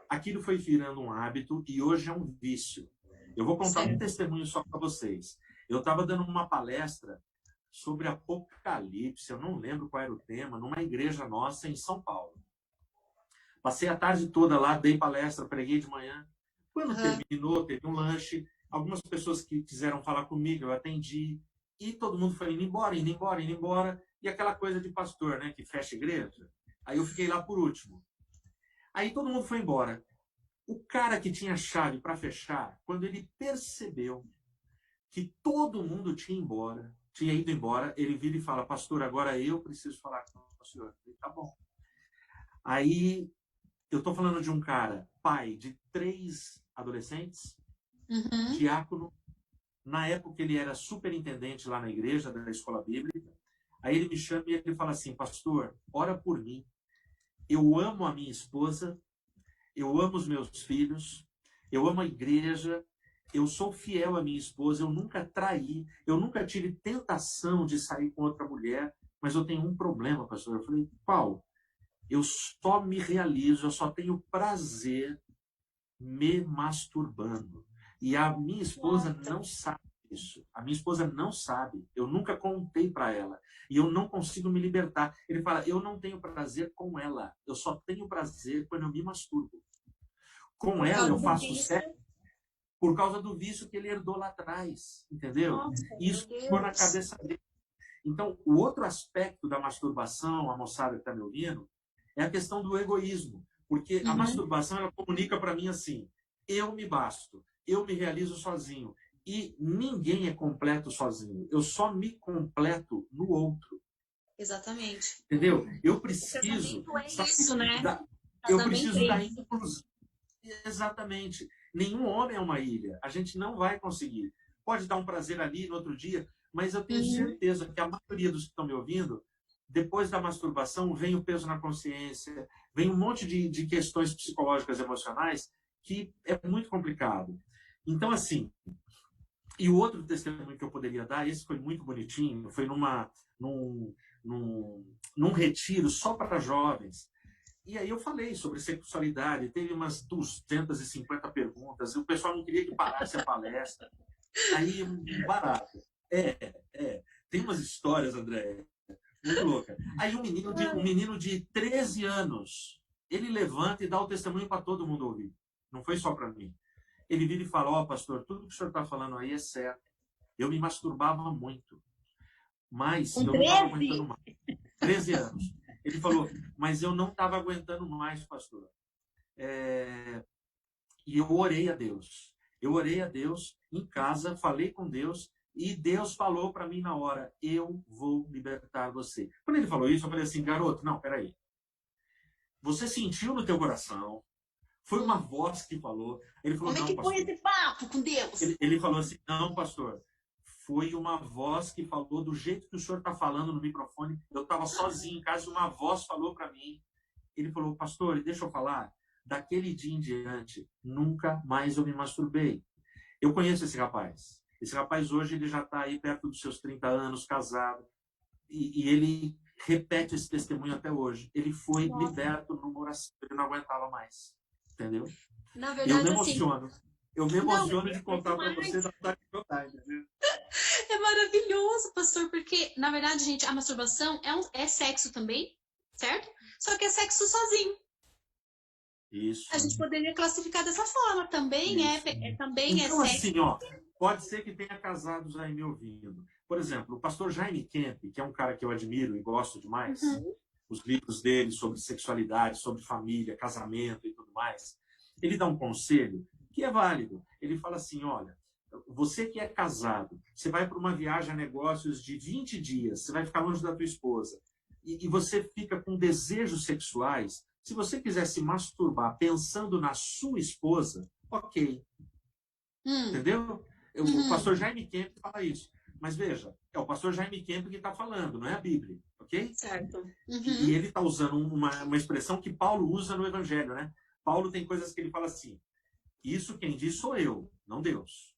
Aquilo foi virando um hábito e hoje é um vício. Eu vou contar um testemunho só para vocês. Eu estava dando uma palestra sobre Apocalipse, eu não lembro qual era o tema, numa igreja nossa em São Paulo. Passei a tarde toda lá, dei palestra, preguei de manhã. Quando terminou, teve um lanche. Algumas pessoas que quiseram falar comigo, eu atendi. E todo mundo foi indo embora, indo embora, indo embora. E aquela coisa de pastor, né, que fecha a igreja. Aí eu fiquei lá por último. Aí todo mundo foi embora. O cara que tinha chave para fechar, quando ele percebeu que todo mundo tinha ido embora, ele vira e fala, pastor, agora eu preciso falar com o senhor. Eu falei, tá bom. Aí eu estou falando de um cara, pai de 3 adolescentes, diácono. Na época ele era superintendente lá na igreja, da escola bíblica. Aí ele me chama e ele fala assim, pastor, ora por mim. Eu amo a minha esposa, eu amo os meus filhos, eu amo a igreja, eu sou fiel à minha esposa, eu nunca traí, eu nunca tive tentação de sair com outra mulher, mas eu tenho um problema, pastor. Eu falei, qual? Eu só me realizo, eu só tenho prazer me masturbando. E a minha esposa não sabe isso. A minha esposa não sabe. Eu nunca contei para ela. E eu não consigo me libertar. Ele fala, eu não tenho prazer com ela. Eu só tenho prazer quando eu me masturbo. Com ela eu faço sexo. por causa do vício que ele herdou lá atrás, entendeu? Nossa, Isso meu ficou na Deus. cabeça dele. Então, o outro aspecto da masturbação, a moçada que está me ouvindo, é a questão do egoísmo. Porque a masturbação, ela comunica para mim assim, eu me basto, eu me realizo sozinho. E ninguém é completo sozinho. Eu só me completo no outro. Exatamente. Entendeu? Eu O preciso... casamento é isso, né? Eu Casamento preciso é dar isso. inclusão. Exatamente. Nenhum homem é uma ilha. A gente não vai conseguir. Pode dar um prazer ali no outro dia, mas eu tenho certeza que a maioria dos que estão me ouvindo, depois da masturbação, vem o peso na consciência, vem um monte de questões psicológicas, emocionais, que é muito complicado. Então, assim, e o outro testemunho que eu poderia dar, esse foi muito bonitinho, foi num retiro só para jovens. E aí eu falei sobre sexualidade, teve umas 250 perguntas, e o pessoal não queria que parasse a palestra. Aí, barato. Tem umas histórias, André, muito louca. Aí um menino de 13 anos, ele levanta e dá o testemunho para todo mundo ouvir. Não foi só para mim. Ele vira e fala, ó, pastor, tudo que o senhor está falando aí é certo. Eu me masturbava muito, mas eu não estava aguentando mais. 13 anos. Ele falou, mas eu não estava aguentando mais, pastor. E eu orei a Deus. Eu orei a Deus em casa, falei com Deus, e Deus falou para mim na hora, eu vou libertar você. Quando ele falou isso, eu falei assim, garoto, não, peraí. Você sentiu no teu coração, foi uma voz que falou. Ele falou, Como é que foi esse papo com Deus? Ele falou assim, não, pastor, foi uma voz que falou do jeito que o senhor está falando no microfone. Eu estava sozinho em casa e uma voz falou para mim. Ele falou, pastor, deixa eu falar, daquele dia em diante, nunca mais eu me masturbei. Eu conheço esse rapaz. Esse rapaz hoje ele já está aí perto dos seus 30 anos, casado, e ele repete esse testemunho até hoje. Ele foi liberto numa oração, ele não aguentava mais. Entendeu? Na verdade, eu me emociono. Assim, eu me emociono de contar para você da vontade de chorar, entendeu? É maravilhoso, pastor, porque, na verdade, gente, a masturbação é sexo também, certo? Só que é sexo sozinho. Isso. A gente poderia classificar dessa forma. Também também então, é sexo. Assim, ó, pode ser que tenha casados aí me ouvindo. Por exemplo, o pastor Jaime Kemp, que é um cara que eu admiro e gosto demais, os livros dele sobre sexualidade, sobre família, casamento e tudo mais, ele dá um conselho que é válido. Ele fala assim, olha, você que é casado, você vai para uma viagem a negócios de 20 dias, você vai ficar longe da tua esposa, e você fica com desejos sexuais. Se você quiser se masturbar pensando na sua esposa, ok. Entendeu? O pastor Jaime Kemp fala isso. Mas veja, é o pastor Jaime Kemp que está falando, não é a Bíblia, ok? Certo. E ele está usando uma expressão que Paulo usa no Evangelho, né? Paulo tem coisas que ele fala assim, isso quem diz sou eu, não Deus.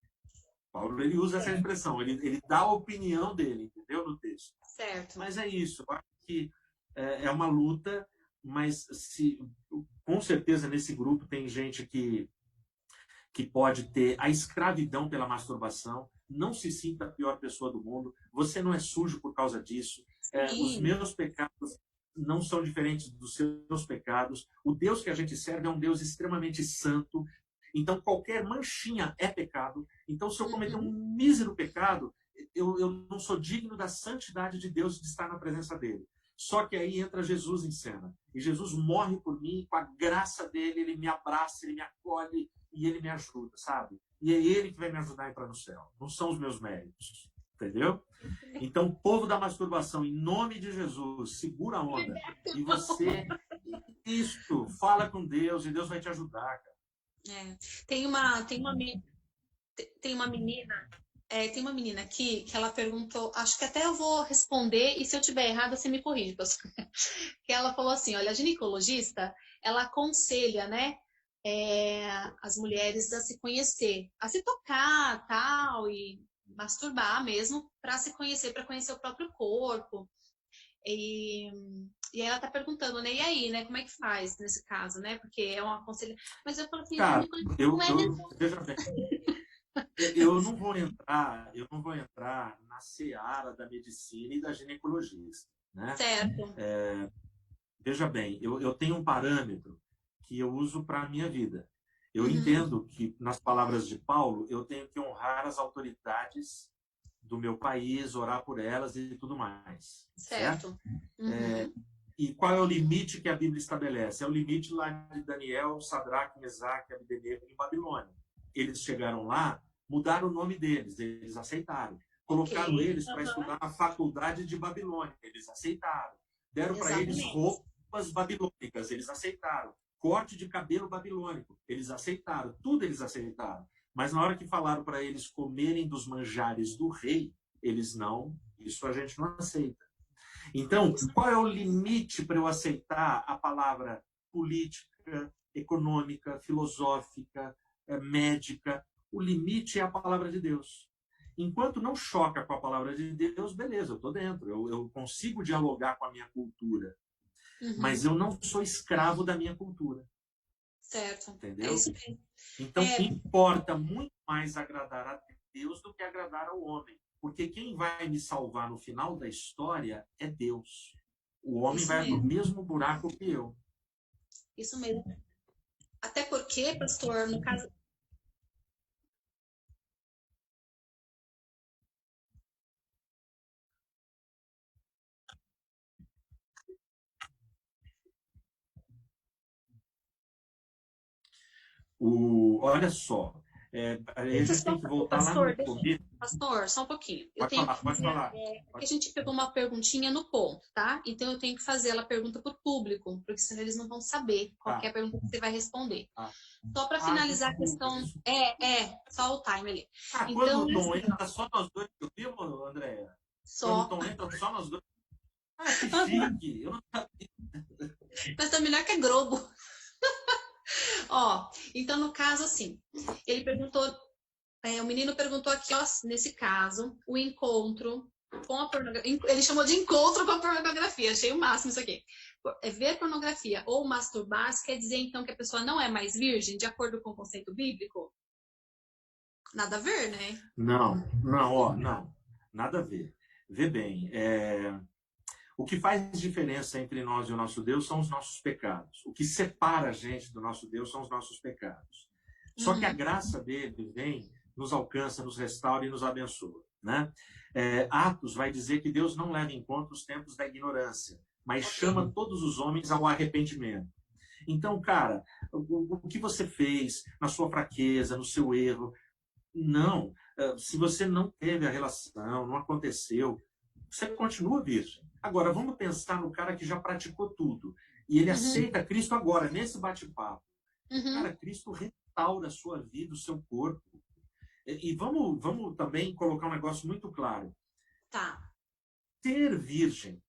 Paulo, ele usa essa expressão, ele dá a opinião dele, entendeu? No texto. Certo. Mas é isso, eu acho que é uma luta, mas com certeza nesse grupo tem gente que pode ter a escravidão pela masturbação. Não se sinta a pior pessoa do mundo. Você não é sujo por causa disso. Os meus pecados não são diferentes dos seus pecados. O Deus que a gente serve é um Deus extremamente santo. Então, qualquer manchinha é pecado. Então, se eu cometer um mísero pecado, eu não sou digno da santidade de Deus de estar na presença dele. Só que aí entra Jesus em cena. E Jesus morre por mim, com a graça dele, ele me abraça, ele me acolhe e ele me ajuda, sabe? E é ele que vai me ajudar a entrar no céu. Não são os meus méritos. Entendeu? Então, povo da masturbação, em nome de Jesus, segura a onda. E você, fala com Deus e Deus vai te ajudar, cara. Tem uma menina aqui que ela perguntou, acho que até eu vou responder, e se eu tiver errado, você me corrige, pastor. Que ela falou assim, olha, a ginecologista, ela aconselha, né, as mulheres a se conhecer, a se tocar, tal, e masturbar mesmo, para se conhecer, para conhecer o próprio corpo. E ela tá perguntando, né, e aí, né, como é que faz nesse caso, né, porque é um aconselho. Mas eu falo assim, cara, veja bem, eu não vou entrar na seara da medicina e da ginecologista, né? Certo. Veja bem, eu tenho um parâmetro que eu uso para a minha vida. Eu entendo que, nas palavras de Paulo, eu tenho que honrar as autoridades do meu país, orar por elas e tudo mais. Certo? E qual é o limite que a Bíblia estabelece? É o limite lá de Daniel, Sadraque, Mesaque, Abdenego em Babilônia. Eles chegaram lá, mudaram o nome deles, eles aceitaram. Colocaram eles para estudar na faculdade de Babilônia, eles aceitaram. Deram para eles roupas babilônicas, eles aceitaram. Corte de cabelo babilônico, eles aceitaram. Tudo eles aceitaram. Mas na hora que falaram para eles comerem dos manjares do rei, eles não, isso a gente não aceita. Então, qual é o limite para eu aceitar a palavra política, econômica, filosófica, médica? O limite é a palavra de Deus. Enquanto não choca com a palavra de Deus, beleza, eu estou dentro. Eu consigo dialogar com a minha cultura. Mas eu não sou escravo da minha cultura. Certo. Entendeu? É isso mesmo. Então, importa muito mais agradar a Deus do que agradar ao homem. Porque quem vai me salvar no final da história é Deus. O homem vai no mesmo buraco que eu. Isso mesmo. Até porque, pastor, no caso... Olha só, a gente tem que voltar pastor, lá no começo. Pastor, só um pouquinho. Pode falar. A gente pegou uma perguntinha no ponto, tá? Então eu tenho que fazer ela pergunta para o público, porque senão eles não vão saber qual é a pergunta que você vai responder. Só para finalizar a questão. Só o time ali. Então, quando o Tom entra, só nós dois que ouvimos, Andréia? Só. Quando o Tom entra, só nós dois. Que chique! Eu não sabia. Mas tá melhor que a Globo. Então no caso assim, ele perguntou, o menino perguntou aqui, nesse caso, o encontro com a pornografia, ele chamou de encontro com a pornografia, achei o máximo isso aqui. Ver pornografia ou masturbar-se quer dizer então que a pessoa não é mais virgem, de acordo com o conceito bíblico? Nada a ver, né? Não, nada a ver. Vê bem, o que faz diferença entre nós e o nosso Deus são os nossos pecados. O que separa a gente do nosso Deus são os nossos pecados. Só que a graça dele vem, nos alcança, nos restaura e nos abençoa. Né? Atos vai dizer que Deus não leva em conta os tempos da ignorância, mas chama todos os homens ao arrependimento. Então, cara, o que você fez na sua fraqueza, no seu erro, não. Se você não teve a relação, não aconteceu, você continua virgem. Agora, vamos pensar no cara que já praticou tudo. E ele aceita Cristo agora, nesse bate-papo. Cara, Cristo restaura a sua vida, o seu corpo. E vamos também colocar um negócio muito claro. Tá. Ser virgem,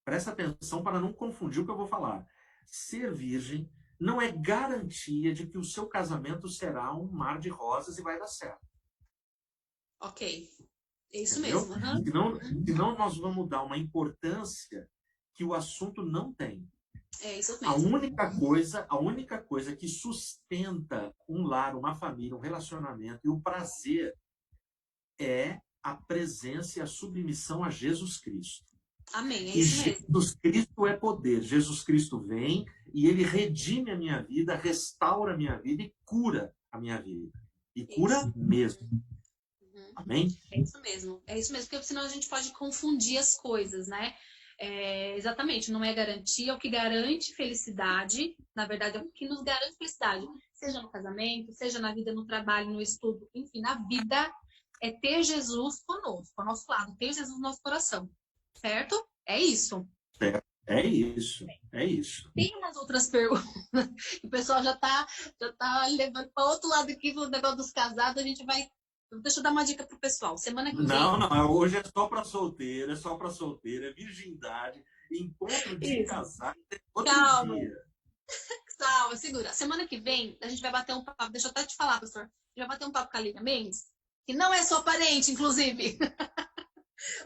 presta atenção para não confundir o que eu vou falar. Ser virgem não é garantia de que o seu casamento será um mar de rosas e vai dar certo. Ok. É isso Entendeu? mesmo. Senão nós vamos dar uma importância que o assunto não tem. É isso mesmo. A única coisa que sustenta um lar, uma família, um relacionamento e o prazer é a presença e a submissão a Jesus Cristo. Amém, é e isso mesmo. Jesus Cristo é poder. Jesus Cristo vem e ele redime a minha vida, restaura a minha vida e cura a minha vida. E cura mesmo. Amém? É isso mesmo, porque senão a gente pode confundir as coisas, né? Exatamente, não é garantia, é o que garante felicidade, na verdade é o que nos garante felicidade, seja no casamento, seja na vida, no trabalho, no estudo, enfim, na vida, é ter Jesus conosco, ao nosso lado, ter Jesus no nosso coração, certo? É isso. É isso. Tem umas outras perguntas, o pessoal já tá levando para outro lado aqui, o negócio dos casados, a gente vai. Deixa eu dar uma dica pro pessoal. Semana que vem. Não, hoje é só para solteira, é virgindade, encontro de casado, outro dia. Calma, segura. Semana que vem, a gente vai bater um papo. Deixa eu até te falar, pastor. A gente vai bater um papo com a Lívia Mendes, que não é sua parente, inclusive.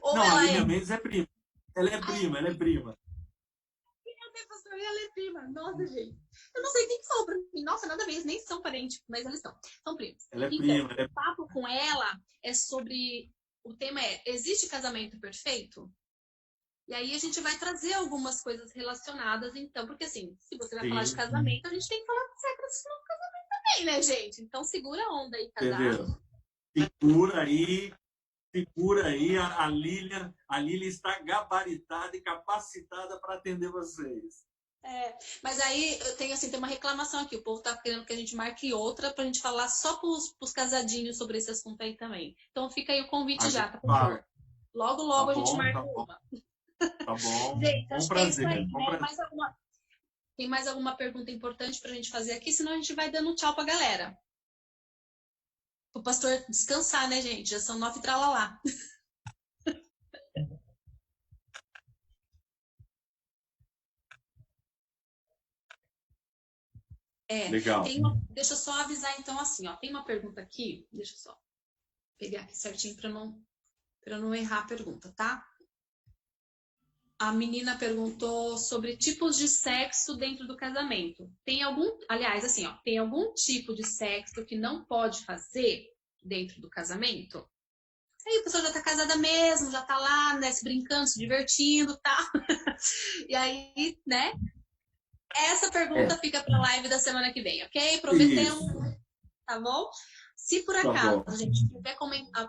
A Lívia Mendes é prima. Ela é prima. Pastor, ela é prima. Nossa, gente. Eu não sei quem falou pra mim. Nossa, nada a ver, eles nem são parentes, mas eles são primos. Ela é prima. O papo com ela é sobre... O tema é, existe casamento perfeito? E aí a gente vai trazer algumas coisas relacionadas, então, porque assim, se você vai falar de casamento, a gente tem que falar de sexo no casamento também, né, gente? Então segura a onda aí, casado. Entendeu? Segura aí, a Lília está gabaritada e capacitada para atender vocês. Mas aí eu tenho assim, tem uma reclamação aqui. O povo tá querendo que a gente marque outra pra gente falar só pros casadinhos sobre esse assunto aí também. Então fica aí o convite já, tá bom? Logo a gente marca uma. Tá bom. Gente, acho que é isso aí. Bom prazer. Tem mais alguma pergunta importante pra gente fazer aqui? Senão a gente vai dando tchau pra galera. O pastor descansar, né, gente? Já são 9 tralalá. Legal. Deixa eu só avisar então assim, ó. Tem uma pergunta aqui, deixa eu só pegar aqui certinho para não errar a pergunta, tá? A menina perguntou sobre tipos de sexo dentro do casamento. Tem algum tipo de sexo que não pode fazer dentro do casamento? Aí a pessoa já tá casada mesmo, já tá lá, né, se brincando, se divertindo, tá? E aí, né? Essa pergunta fica para a live da semana que vem, ok? Prometemos, tá bom? Se por acaso a gente tiver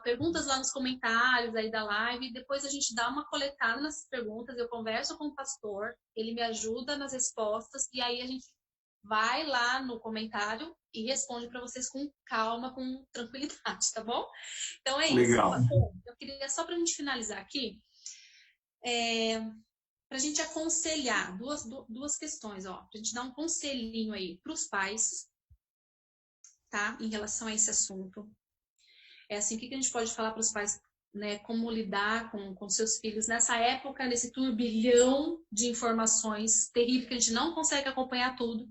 perguntas lá nos comentários aí da live, depois a gente dá uma coletada nessas perguntas, eu converso com o pastor, ele me ajuda nas respostas, e aí a gente vai lá no comentário e responde para vocês com calma, com tranquilidade, tá bom? Então é isso. Legal. Eu queria, só para a gente finalizar aqui, para a gente aconselhar duas questões, ó, para a gente dar um conselhinho aí para os pais, tá? Em relação a esse assunto. É assim, o que a gente pode falar para os pais, né? Como lidar com seus filhos nessa época, nesse turbilhão de informações terrível que a gente não consegue acompanhar tudo.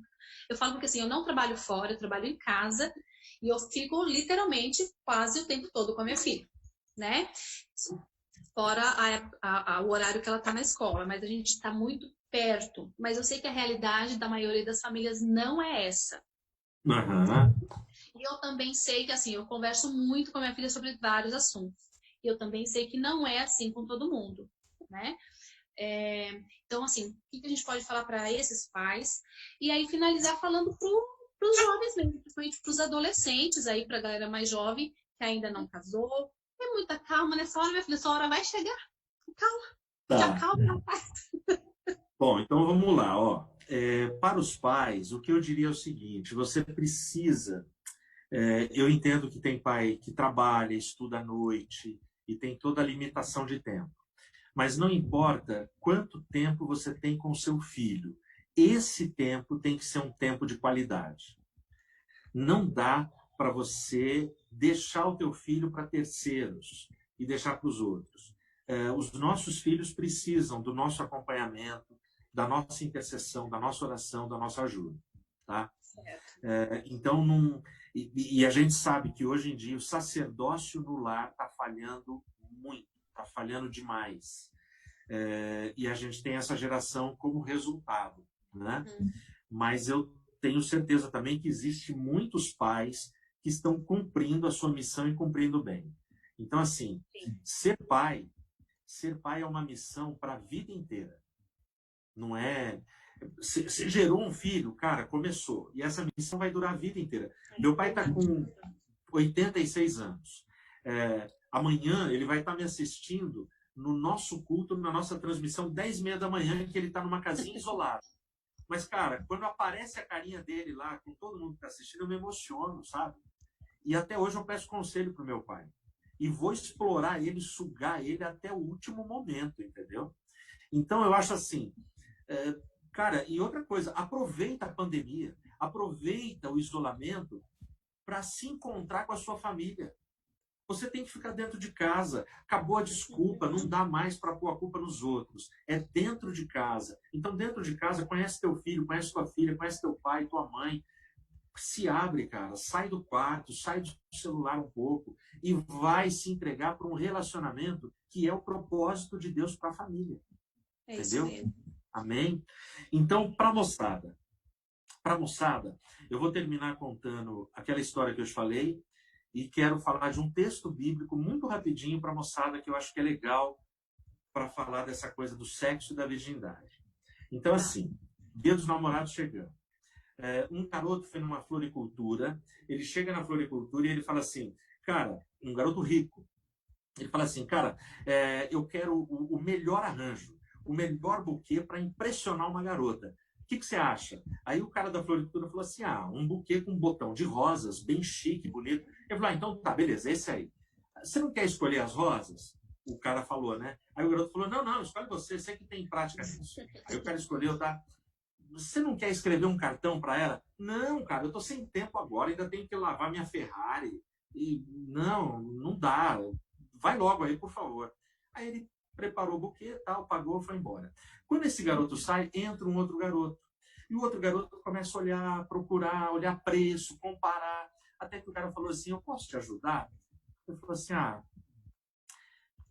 Eu falo porque assim, eu não trabalho fora, eu trabalho em casa e eu fico literalmente quase o tempo todo com a minha filha, né? Fora o horário que ela está na escola, mas a gente está muito perto. Mas eu sei que a realidade da maioria das famílias não é essa. Uhum. E eu também sei que, assim, eu converso muito com a minha filha sobre vários assuntos. E eu também sei que não é assim com todo mundo, né? Então, assim, o que a gente pode falar para esses pais? E aí finalizar falando para os jovens mesmo, principalmente para os adolescentes, aí para a galera mais jovem, que ainda não casou. É muita calma nessa hora, minha filha. Essa hora vai chegar. Calma. Tá. Já calma, rapaz. Bom, então vamos lá. Ó. Para os pais, o que eu diria é o seguinte: você precisa. Eu entendo que tem pai que trabalha, estuda à noite e tem toda a limitação de tempo. Mas não importa quanto tempo você tem com seu filho. Esse tempo tem que ser um tempo de qualidade. Não dá para você deixar o teu filho para terceiros e deixar para os outros. Os nossos filhos precisam do nosso acompanhamento, da nossa intercessão, da nossa oração, da nossa ajuda. Tá? Então, e a gente sabe que hoje em dia o sacerdócio no lar está falhando muito, está falhando demais. E a gente tem essa geração como resultado. Né? Mas eu tenho certeza também que existem muitos pais que estão cumprindo a sua missão e cumprindo bem. Então, assim, ser pai é uma missão para a vida inteira. Não é... Você gerou um filho, cara, começou. E essa missão vai durar a vida inteira. Meu pai está com 86 anos. Amanhã ele vai estar me assistindo no nosso culto, na nossa transmissão, 10h30 da manhã, que ele está numa casinha isolada. Mas, cara, quando aparece a carinha dele lá, com todo mundo que está assistindo, eu me emociono, sabe? E até hoje eu peço conselho pro meu pai. E vou explorar ele, sugar ele até o último momento, entendeu? Então, eu acho assim... Cara, e outra coisa, aproveita a pandemia, aproveita o isolamento para se encontrar com a sua família. Você tem que ficar dentro de casa. Acabou a desculpa, não dá mais para pôr a culpa nos outros. É dentro de casa. Então, dentro de casa, conhece teu filho, conhece tua filha, conhece teu pai, tua mãe. Se abre, cara. Sai do quarto, sai do celular um pouco e vai se entregar para um relacionamento que é o propósito de Deus para a família. Entendeu? Isso mesmo. Amém? Então, para a moçada, eu vou terminar contando aquela história que eu te falei e quero falar de um texto bíblico muito rapidinho para a moçada que eu acho que é legal para falar dessa coisa do sexo e da virgindade. Então, assim, Dia dos Namorados chegando. Um garoto foi numa floricultura, ele chega na floricultura e ele fala assim, cara, um garoto rico, ele fala assim, cara, eu quero o melhor arranjo, o melhor buquê para impressionar uma garota. O que você acha? Aí o cara da floricultura falou assim, um buquê com um botão de rosas, bem chique, bonito. Eu falei, então tá, beleza, esse aí. Você não quer escolher as rosas? O cara falou, né? Aí o garoto falou, não, escolhe você que tem prática nisso. Aí o cara escolheu, tá? Você não quer escrever um cartão para ela? Não, cara, eu tô sem tempo agora, ainda tenho que lavar minha Ferrari. E não dá. Vai logo aí, por favor. Aí ele preparou o buquê, tal, pagou, foi embora. Quando esse garoto sai, entra um outro garoto. E o outro garoto começa a olhar, procurar, olhar preço, comparar. Até que o cara falou assim, eu posso te ajudar? Ele falou assim,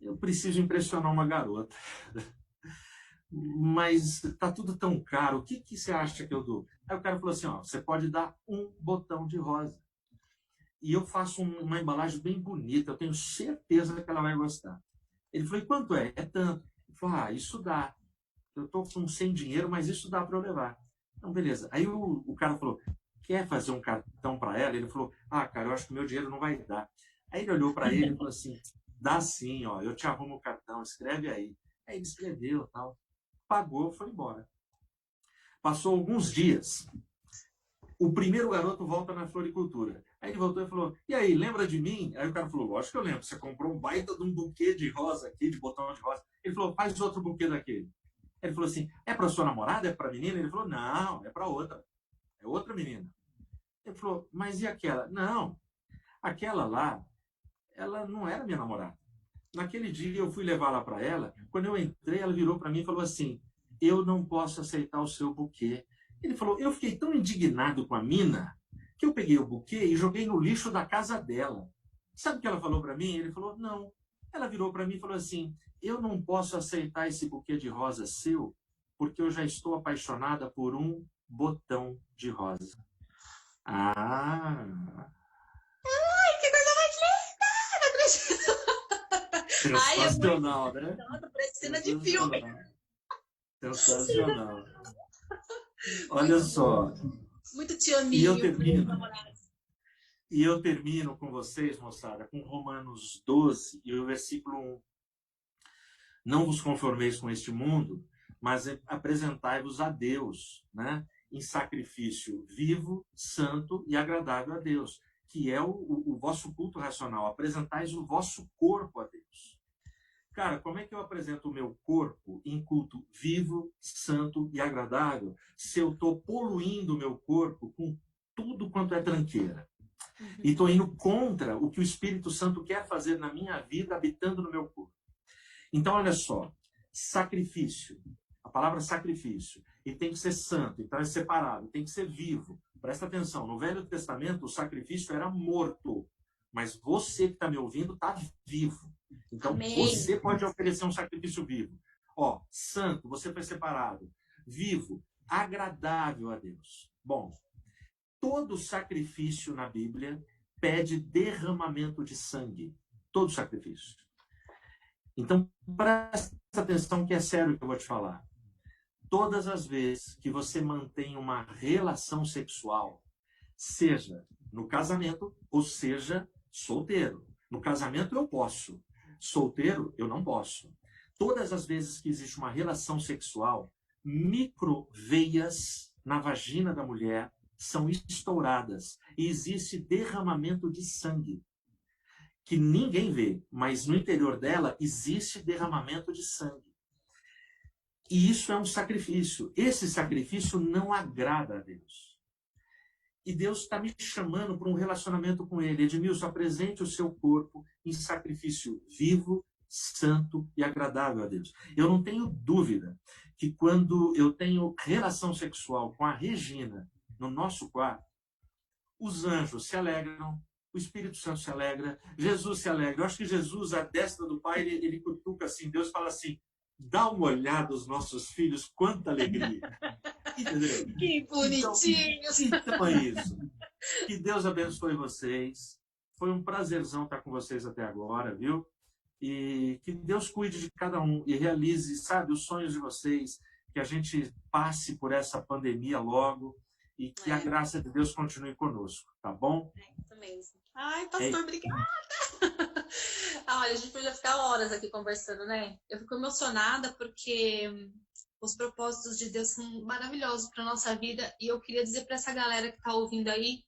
eu preciso impressionar uma garota. Mas tá tudo tão caro, o que você acha que eu dou? Aí o cara falou assim, você pode dar um botão de rosa. E eu faço uma embalagem bem bonita, eu tenho certeza que ela vai gostar. Ele falou, e quanto é? É tanto. Ele falou, isso dá. Eu estou sem dinheiro, mas isso dá para eu levar. Então, beleza. Aí o cara falou, quer fazer um cartão para ela? Ele falou, cara, eu acho que meu dinheiro não vai dar. Aí ele olhou para ele e falou assim, dá sim, eu te arrumo o cartão, escreve aí. Aí ele escreveu, tal, pagou, foi embora. Passou alguns dias. O primeiro garoto volta na floricultura. Aí ele voltou e falou, e aí, lembra de mim? Aí o cara falou, lógico que eu lembro, você comprou um baita de um buquê de rosa aqui, de botão de rosa. Ele falou, faz outro buquê daquele. Ele falou assim, é para sua namorada? É para a menina? Ele falou, não, é para outra. É outra menina. Ele falou, mas e aquela? Não, aquela lá, ela não era minha namorada. Naquele dia eu fui levar lá para ela, quando eu entrei, ela virou para mim e falou assim, eu não posso aceitar o seu buquê. Ele falou, eu fiquei tão indignado com a mina, que eu peguei o buquê e joguei no lixo da casa dela. Sabe o que ela falou para mim? Ele falou, não. Ela virou para mim e falou assim, eu não posso aceitar esse buquê de rosa seu, porque eu já estou apaixonada por um botão de rosa. Ai, que coisa mais linda! Sensacional, né? Parece cena de filme. Sensacional. Olha só. Muito tioninho. E eu termino com vocês, moçada, com Romanos 12 e o versículo 1. Não vos conformeis com este mundo, mas apresentai-vos a Deus, né? Em sacrifício vivo, santo e agradável a Deus, que é o vosso culto racional. Apresentais o vosso corpo a Deus. Cara, como é que eu apresento o meu corpo em culto vivo, santo e agradável se eu estou poluindo o meu corpo com tudo quanto é tranqueira? E estou indo contra o que o Espírito Santo quer fazer na minha vida, habitando no meu corpo. Então, olha só, sacrifício, a palavra sacrifício, e tem que ser santo, então é separado, tem que ser vivo. Presta atenção, no Velho Testamento o sacrifício era morto, mas você que está me ouvindo está vivo. Então, amém, você pode oferecer um sacrifício vivo. Santo, você foi separado. Vivo, agradável a Deus. Bom, todo sacrifício na Bíblia pede derramamento de sangue. Todo sacrifício. Então, presta atenção que é sério o que eu vou te falar. Todas as vezes que você mantém uma relação sexual, seja no casamento ou seja solteiro. No casamento eu posso. Solteiro, eu não posso. Todas as vezes que existe uma relação sexual, microveias na vagina da mulher são estouradas e existe derramamento de sangue, que ninguém vê, mas no interior dela existe derramamento de sangue. E isso é um sacrifício. Esse sacrifício não agrada a Deus. E Deus está me chamando para um relacionamento com Ele. Edmilson, apresente o seu corpo em sacrifício vivo, santo e agradável a Deus. Eu não tenho dúvida que quando eu tenho relação sexual com a Regina no nosso quarto, os anjos se alegram, o Espírito Santo se alegra, Jesus se alegra. Eu acho que Jesus, à destra do Pai, ele cutuca assim, Deus fala assim, dá uma olhada aos nossos filhos, quanta alegria. Entendeu? Que bonitinhos. Então é isso. Que Deus abençoe vocês. Foi um prazerzão estar com vocês até agora, viu? E que Deus cuide de cada um e realize, sabe, os sonhos de vocês, que a gente passe por essa pandemia logo e que a graça de Deus continue conosco, tá bom? É isso mesmo. Ai, pastor, obrigada! Olha, a gente podia ficar horas aqui conversando, né? Eu fico emocionada porque os propósitos de Deus são maravilhosos para nossa vida e eu queria dizer para essa galera que está ouvindo aí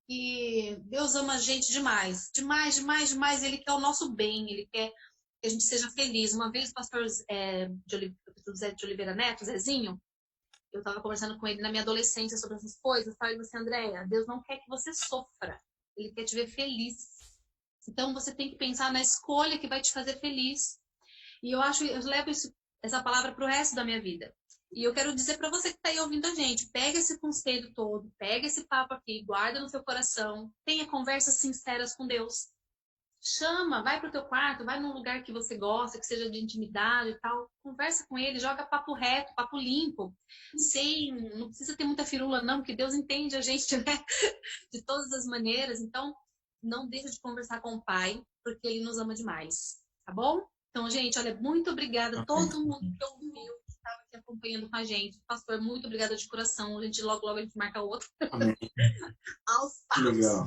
que Deus ama a gente demais, demais, demais, demais. Ele quer o nosso bem, Ele quer que a gente seja feliz. Uma vez o pastor Zé de Oliveira Neto, Zezinho, eu estava conversando com ele na minha adolescência sobre essas coisas, falei assim, Andréia, Deus não quer que você sofra, Ele quer te ver feliz. Então você tem que pensar na escolha que vai te fazer feliz. E eu levo essa palavra para o resto da minha vida. E eu quero dizer para você que está aí ouvindo a gente, pega esse conselho todo, pega esse papo aqui, guarda no seu coração, tenha conversas sinceras com Deus. Chama, vai pro teu quarto, vai num lugar que você gosta, que seja de intimidade e tal. Conversa com ele, joga papo reto, papo limpo. Não precisa ter muita firula não, porque Deus entende a gente, né? De todas as maneiras. Então, não deixa de conversar com o Pai, porque Ele nos ama demais. Tá bom? Então, gente, olha, muito obrigada a todo mundo que ouviu, que estava aqui acompanhando com a gente. Pastor, muito obrigada de coração. Logo a gente marca outro. Amém. Aos papos. Legal.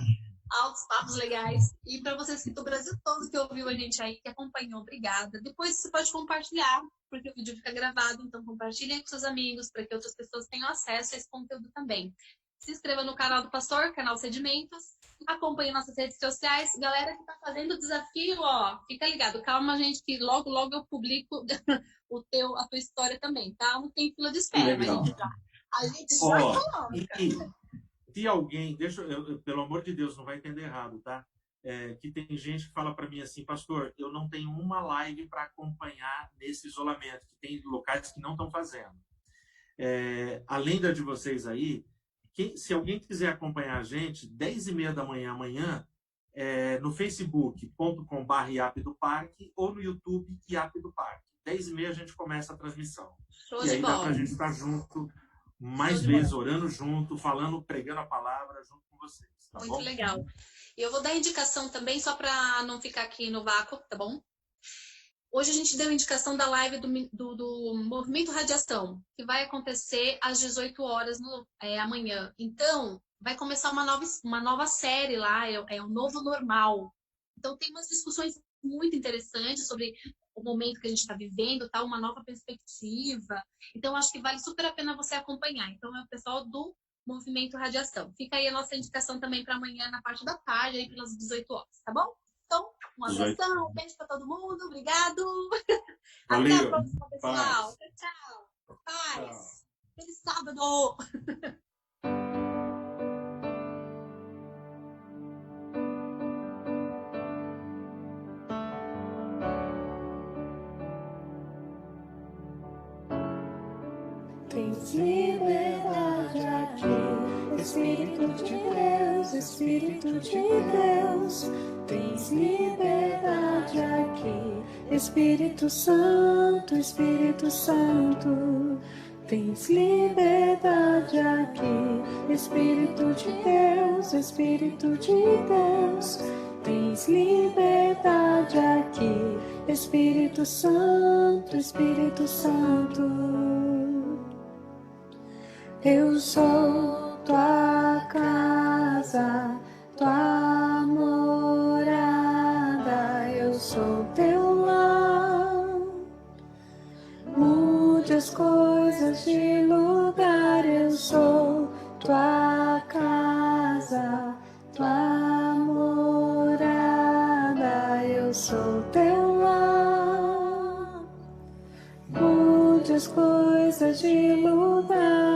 Altos papos legais. E para vocês que do Brasil todo que ouviu a gente aí, que acompanhou, obrigada. Depois você pode compartilhar, porque o vídeo fica gravado, então compartilhem com seus amigos, para que outras pessoas tenham acesso a esse conteúdo também. Se inscreva no canal do Pastor, canal Sedimentos, acompanhe nossas redes sociais. Galera que tá fazendo o desafio, ó, fica ligado. Calma, gente, que logo eu publico a tua história também, tá? Não tem fila de espera, mas a gente já coloca. Se alguém, pelo amor de Deus, não vai entender errado, tá? Que tem gente que fala para mim assim, pastor, eu não tenho uma live para acompanhar nesse isolamento, que tem locais que não estão fazendo. Além da de vocês aí, se alguém quiser acompanhar a gente, 10h30 da manhã amanhã, no facebook.com/IAP do Parque ou no YouTube IAP do Parque. 10h30 a gente começa a transmissão. Show e aí de dá bola. para a gente estar junto mais vezes, orando junto, falando, pregando a palavra junto com vocês. Tá Muito bom? legal. E eu vou dar indicação também, só para não ficar aqui no vácuo, tá bom? Hoje a gente deu indicação da live do Movimento Radiação, que vai acontecer às 18 horas amanhã. Então, vai começar uma nova série lá, é o Novo Normal. Então, tem umas discussões muito interessantes sobre o momento que a gente está vivendo, tá? Uma nova perspectiva. Então, acho que vale super a pena você acompanhar. Então, é o pessoal do Movimento Radiação. Fica aí a nossa indicação também para amanhã, na parte da tarde, aí pelas 18 horas, tá bom? Então, um abração, um beijo para todo mundo, obrigado. Valeu. Até a próxima, pessoal. Paz. Tchau. Paz. Tchau. Feliz sábado. Tens liberdade aqui, Espírito de Deus, Espírito de Deus. Tens liberdade aqui, Espírito Santo, Espírito Santo. Tens liberdade aqui, Espírito de Deus, Espírito de Deus. Tens liberdade aqui, Espírito Santo, Espírito Santo. Eu sou tua casa, tua morada, eu sou teu lar. Mude as coisas de lugar, eu sou tua casa, tua morada, eu sou teu lar. Mude as coisas de lugar.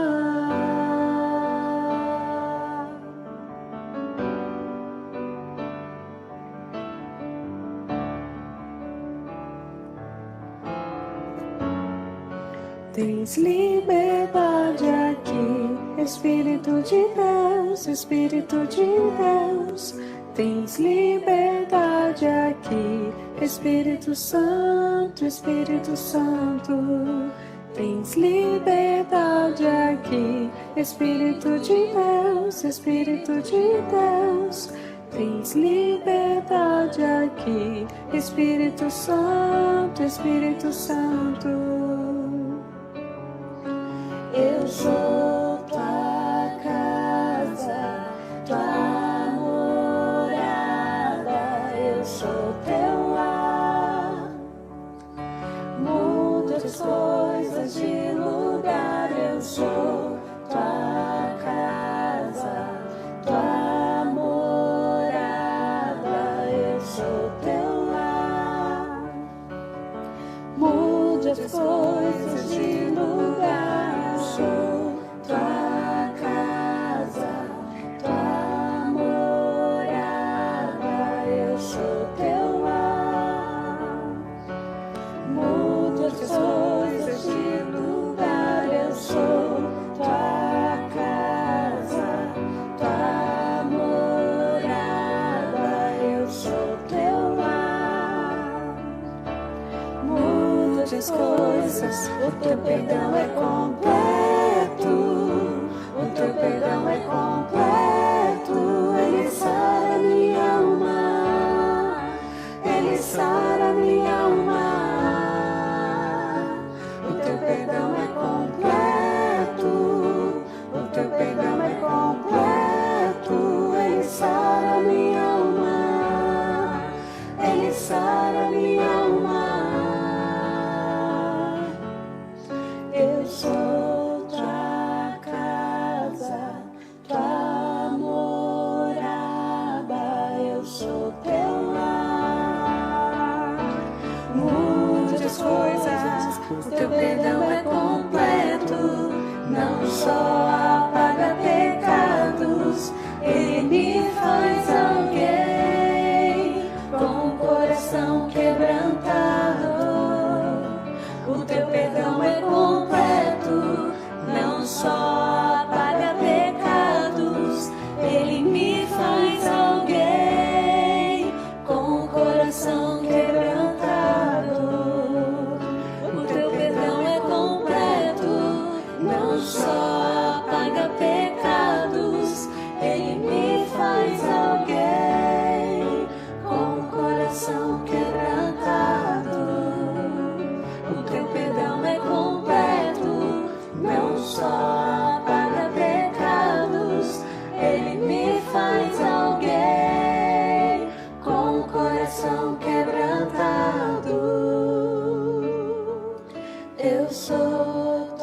Tens liberdade aqui, Espírito de Deus, Espírito de Deus. Tens liberdade aqui, Espírito Santo, Espírito Santo. Tens liberdade aqui, Espírito de Deus, Espírito de Deus. Tens liberdade aqui, Espírito Santo, Espírito Santo. Eu sou tua casa. coisas. O teu perdão é completo. O teu perdão é completo. Ele sara minha alma. Ele sara minha alma. O teu perdão é completo. O teu perdão é completo. Ele sara minha alma. Ele sara minha alma. Eu sou tua casa, tua morada. Eu sou teu lar. Muitas coisas, o teu perdão é completo. Não só apaga pecados, ele me faz alguém com o coração quebrantado. O teu perdão é completo, não só apaga pecados, ele me faz alguém com o coração quebrantado. O teu perdão é completo, não só apaga pecados, ele me faz alguém com o coração quebrantado. O teu perdão é completo, não só apaga pecados, ele me faz alguém com o coração quebrantado. Eu sou